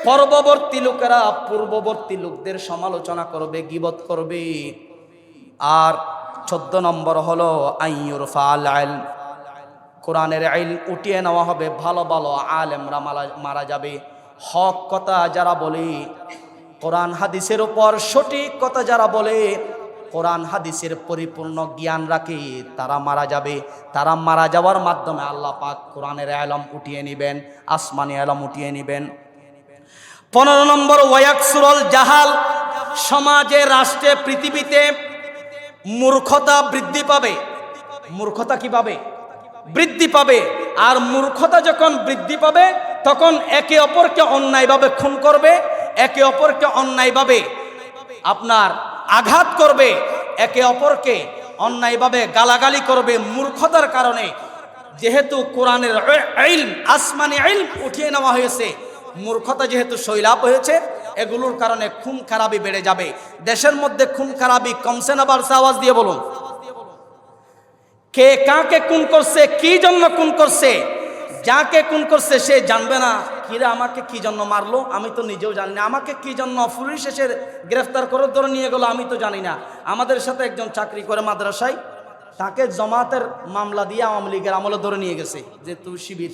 Speaker 1: পূর্ববর্তী লোকেরা পূর্ববর্তী লোকদের সমালোচনা করবে, গীবত করবে। আর 14 নম্বর হলো আইয়ুরফাল ইলম, কোরআনের ইলম উঠিয়ে নেওয়া হবে, ভালো ভালো আলেমরা মারা যাবে। হক কথা যারা বলে, কোরআন হাদিসের উপর সঠিক কথা যারা বলে, কোরআন হাদিসের পরিপূর্ণ জ্ঞান রাখে, তারা মারা যাবে। তারা মারা যাওয়ার মাধ্যমে আল্লাহ পাক কোরআনের ইলম উঠিয়ে নেবেন, আসমানি ইলম উঠিয়ে নেবেন। 15 নম্বর ওয়ায়াকসুরুল জাহাল, সমাজে, রাষ্ট্রে, পৃথিবীতে মূর্খতা বৃদ্ধি পাবে। মূর্খতা কিভাবে বৃদ্ধি পাবে? আর মূর্খতা যখন বৃদ্ধি পাবে তখন একে অপরকে অন্যায়ভাবে খুন করবে, একে অপরকে অন্যায়ভাবে আপনার আঘাত করবে, একে অপরকে অন্যায়ভাবে গালাগালি করবে মূর্খতার কারণে। যেহেতু কোরআনের ইলম, আসমানি ইলম উঠিয়ে নেওয়া হয়েছে, মূর্খতা যেহেতু সৈলাপ হয়েছে, এগুলোর কারণে খুন খারাপি বেড়ে যাবে। দেশের মধ্যে খুন খারাপি কমছে না বাড়ছে? আওয়াজ দিয়ে বলুন। কে কাকে খুন করছে, কি জন্য খুন করছে? যাকে খুন করছে সে জানবে না, কিরে আমাকে কি জন্য মারলো, আমি তো নিজেও জানি না। আমাকে কি জন্য পুলিশ এসে গ্রেফতার করে ধরে নিয়ে গেল, আমি তো জানি না। আমাদের সাথে একজন চাকরি করে মাদ্রাসায়, তাকে জামাতের মামলা দিয়ে আওয়ামী লীগের আমলে ধরে নিয়ে গেছে যে তুই শিবির,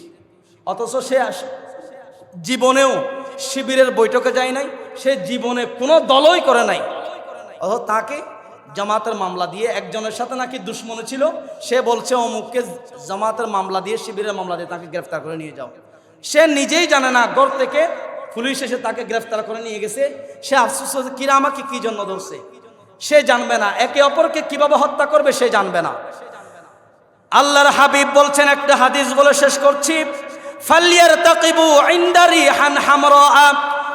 Speaker 1: অথচ সে জীবনেও শিবিরের বৈঠকে যায় নাই, সে জীবনে কোনো দলই করে নাই, অথচ তাকে জামাতের মামলা দিয়ে, একজনের সাথে নাকি দুশ্মনী ছিল, সে বলছে অমুককে জামাতের মামলা দিয়ে, শিবিরের মামলা দিয়ে তাকে গ্রেফতার করে নিয়ে যাও। সে নিজেই জানে না, ঘর থেকে পুলিশ এসে তাকে গ্রেফতার করে নিয়ে গেছে। সে আফসোস হচ্ছে, কিরা আমাকে কি জন্য ধরছে, সে জানবে না। একে অপরকে কিভাবে হত্যা করবে সে জানবে না। আল্লাহর হাবিব বলছেন, একটা হাদিস বলে শেষ করছি, ফালইয়ারতাকিবু ইনদা রিহান হামরা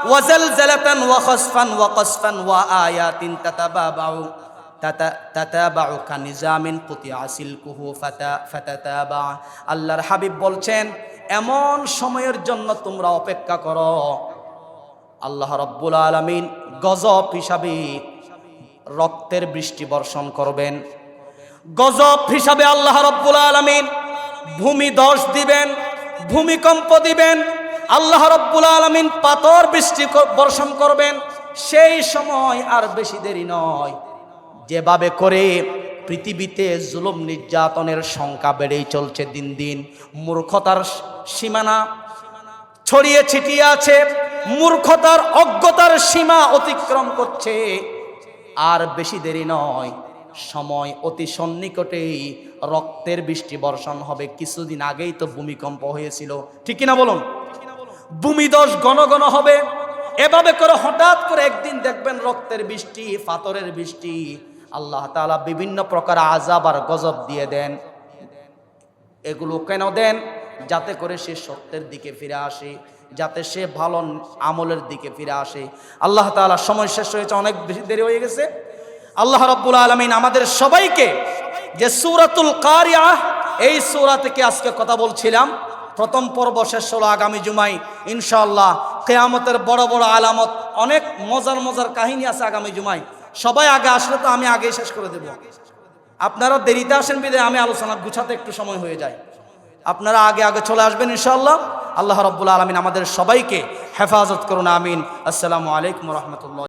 Speaker 1: ওয়া জালজালাতান ওয়া খাসফান ওয়া কাসফান ওয়া আয়াতিন তাতাবাউ কানিজামিন কুতিয়া সিলকুহু ফাতাতাবা। আল্লাহর হাবিব বলছেন, এমন সময়ের জন্য তোমরা অপেক্ষা করো, আল্লাহ রাব্বুল আলামিন গজব হিসাবে রক্তের বৃষ্টি বর্ষণ করবেন। গজব হিসাবে আল্লাহ রাব্বুল আলামিন ভূমি ধস দিবেন, ভূমিকম্প দিবেন, আল্লাহ রাব্বুল আলামিন পাথর বৃষ্টি বর্ষণ করবেন। সেই সময় আর বেশি দেরি নয়, যেভাবে করে পৃথিবীতে জুলুম নির্যাতনের সংখ্যা বেড়েই চলছে দিন দিন, মূর্খতার সীমানা ছড়িয়ে ছিটিয়ে আছে, মূর্খতার অজ্ঞতার সীমা অতিক্রম করছে। আর বেশি দেরি নয়, সময় অতি সন্নিকটেই রক্তের বৃষ্টি বর্ষণ হবে। কিছুদিন আগেই তো ভূমিকম্প হয়েছিল, ঠিক কিনা বলুন? ভূমিধস ঘন ঘন হবে। এভাবে করে হঠাৎ করে একদিন দেখবেন রক্তের বৃষ্টি, পাথরের বৃষ্টি। আল্লাহ তাআলা বিভিন্ন প্রকার আযাব আর গজব দিয়ে দেন। এগুলো কেন দেন? যাতে করে সে সত্যের দিকে ফিরে আসে, যাতে সে ভালো আমলের দিকে ফিরে আসে। আল্লাহ তাআলা, সময় শেষ হয়েছে, অনেক বেশি দেরি হয়ে গেছে। আল্লাহ রাব্বুল আলামিন আমাদের সবাইকে, যে সূরাতুল কারিআহ, এই সূরা থেকে আজকে কথা বলছিলাম, প্রথম পর্ব শেষ হলো। আগামী জুমায় ইনশাআল্লাহ কিয়ামতের বড় বড় আলামত, অনেক মজার মজার কাহিনী আছে আগামী জুমায়। সবাই আগে আসলে তো আমি আগেই শেষ করে দেব। আপনারা দেরিতে আসেন বিধায় আমি আলোচনা গুছাতে একটু সময় হয়ে যায়। আপনারা আগে আগে চলে আসবেন ইনশাআল্লাহ। আল্লাহ রাব্বুল আলামিন আমাদের সবাইকে হেফাজত করুন, আমিন। আসসালামু আলাইকুম ওয়া রাহমাতুল্লাহ।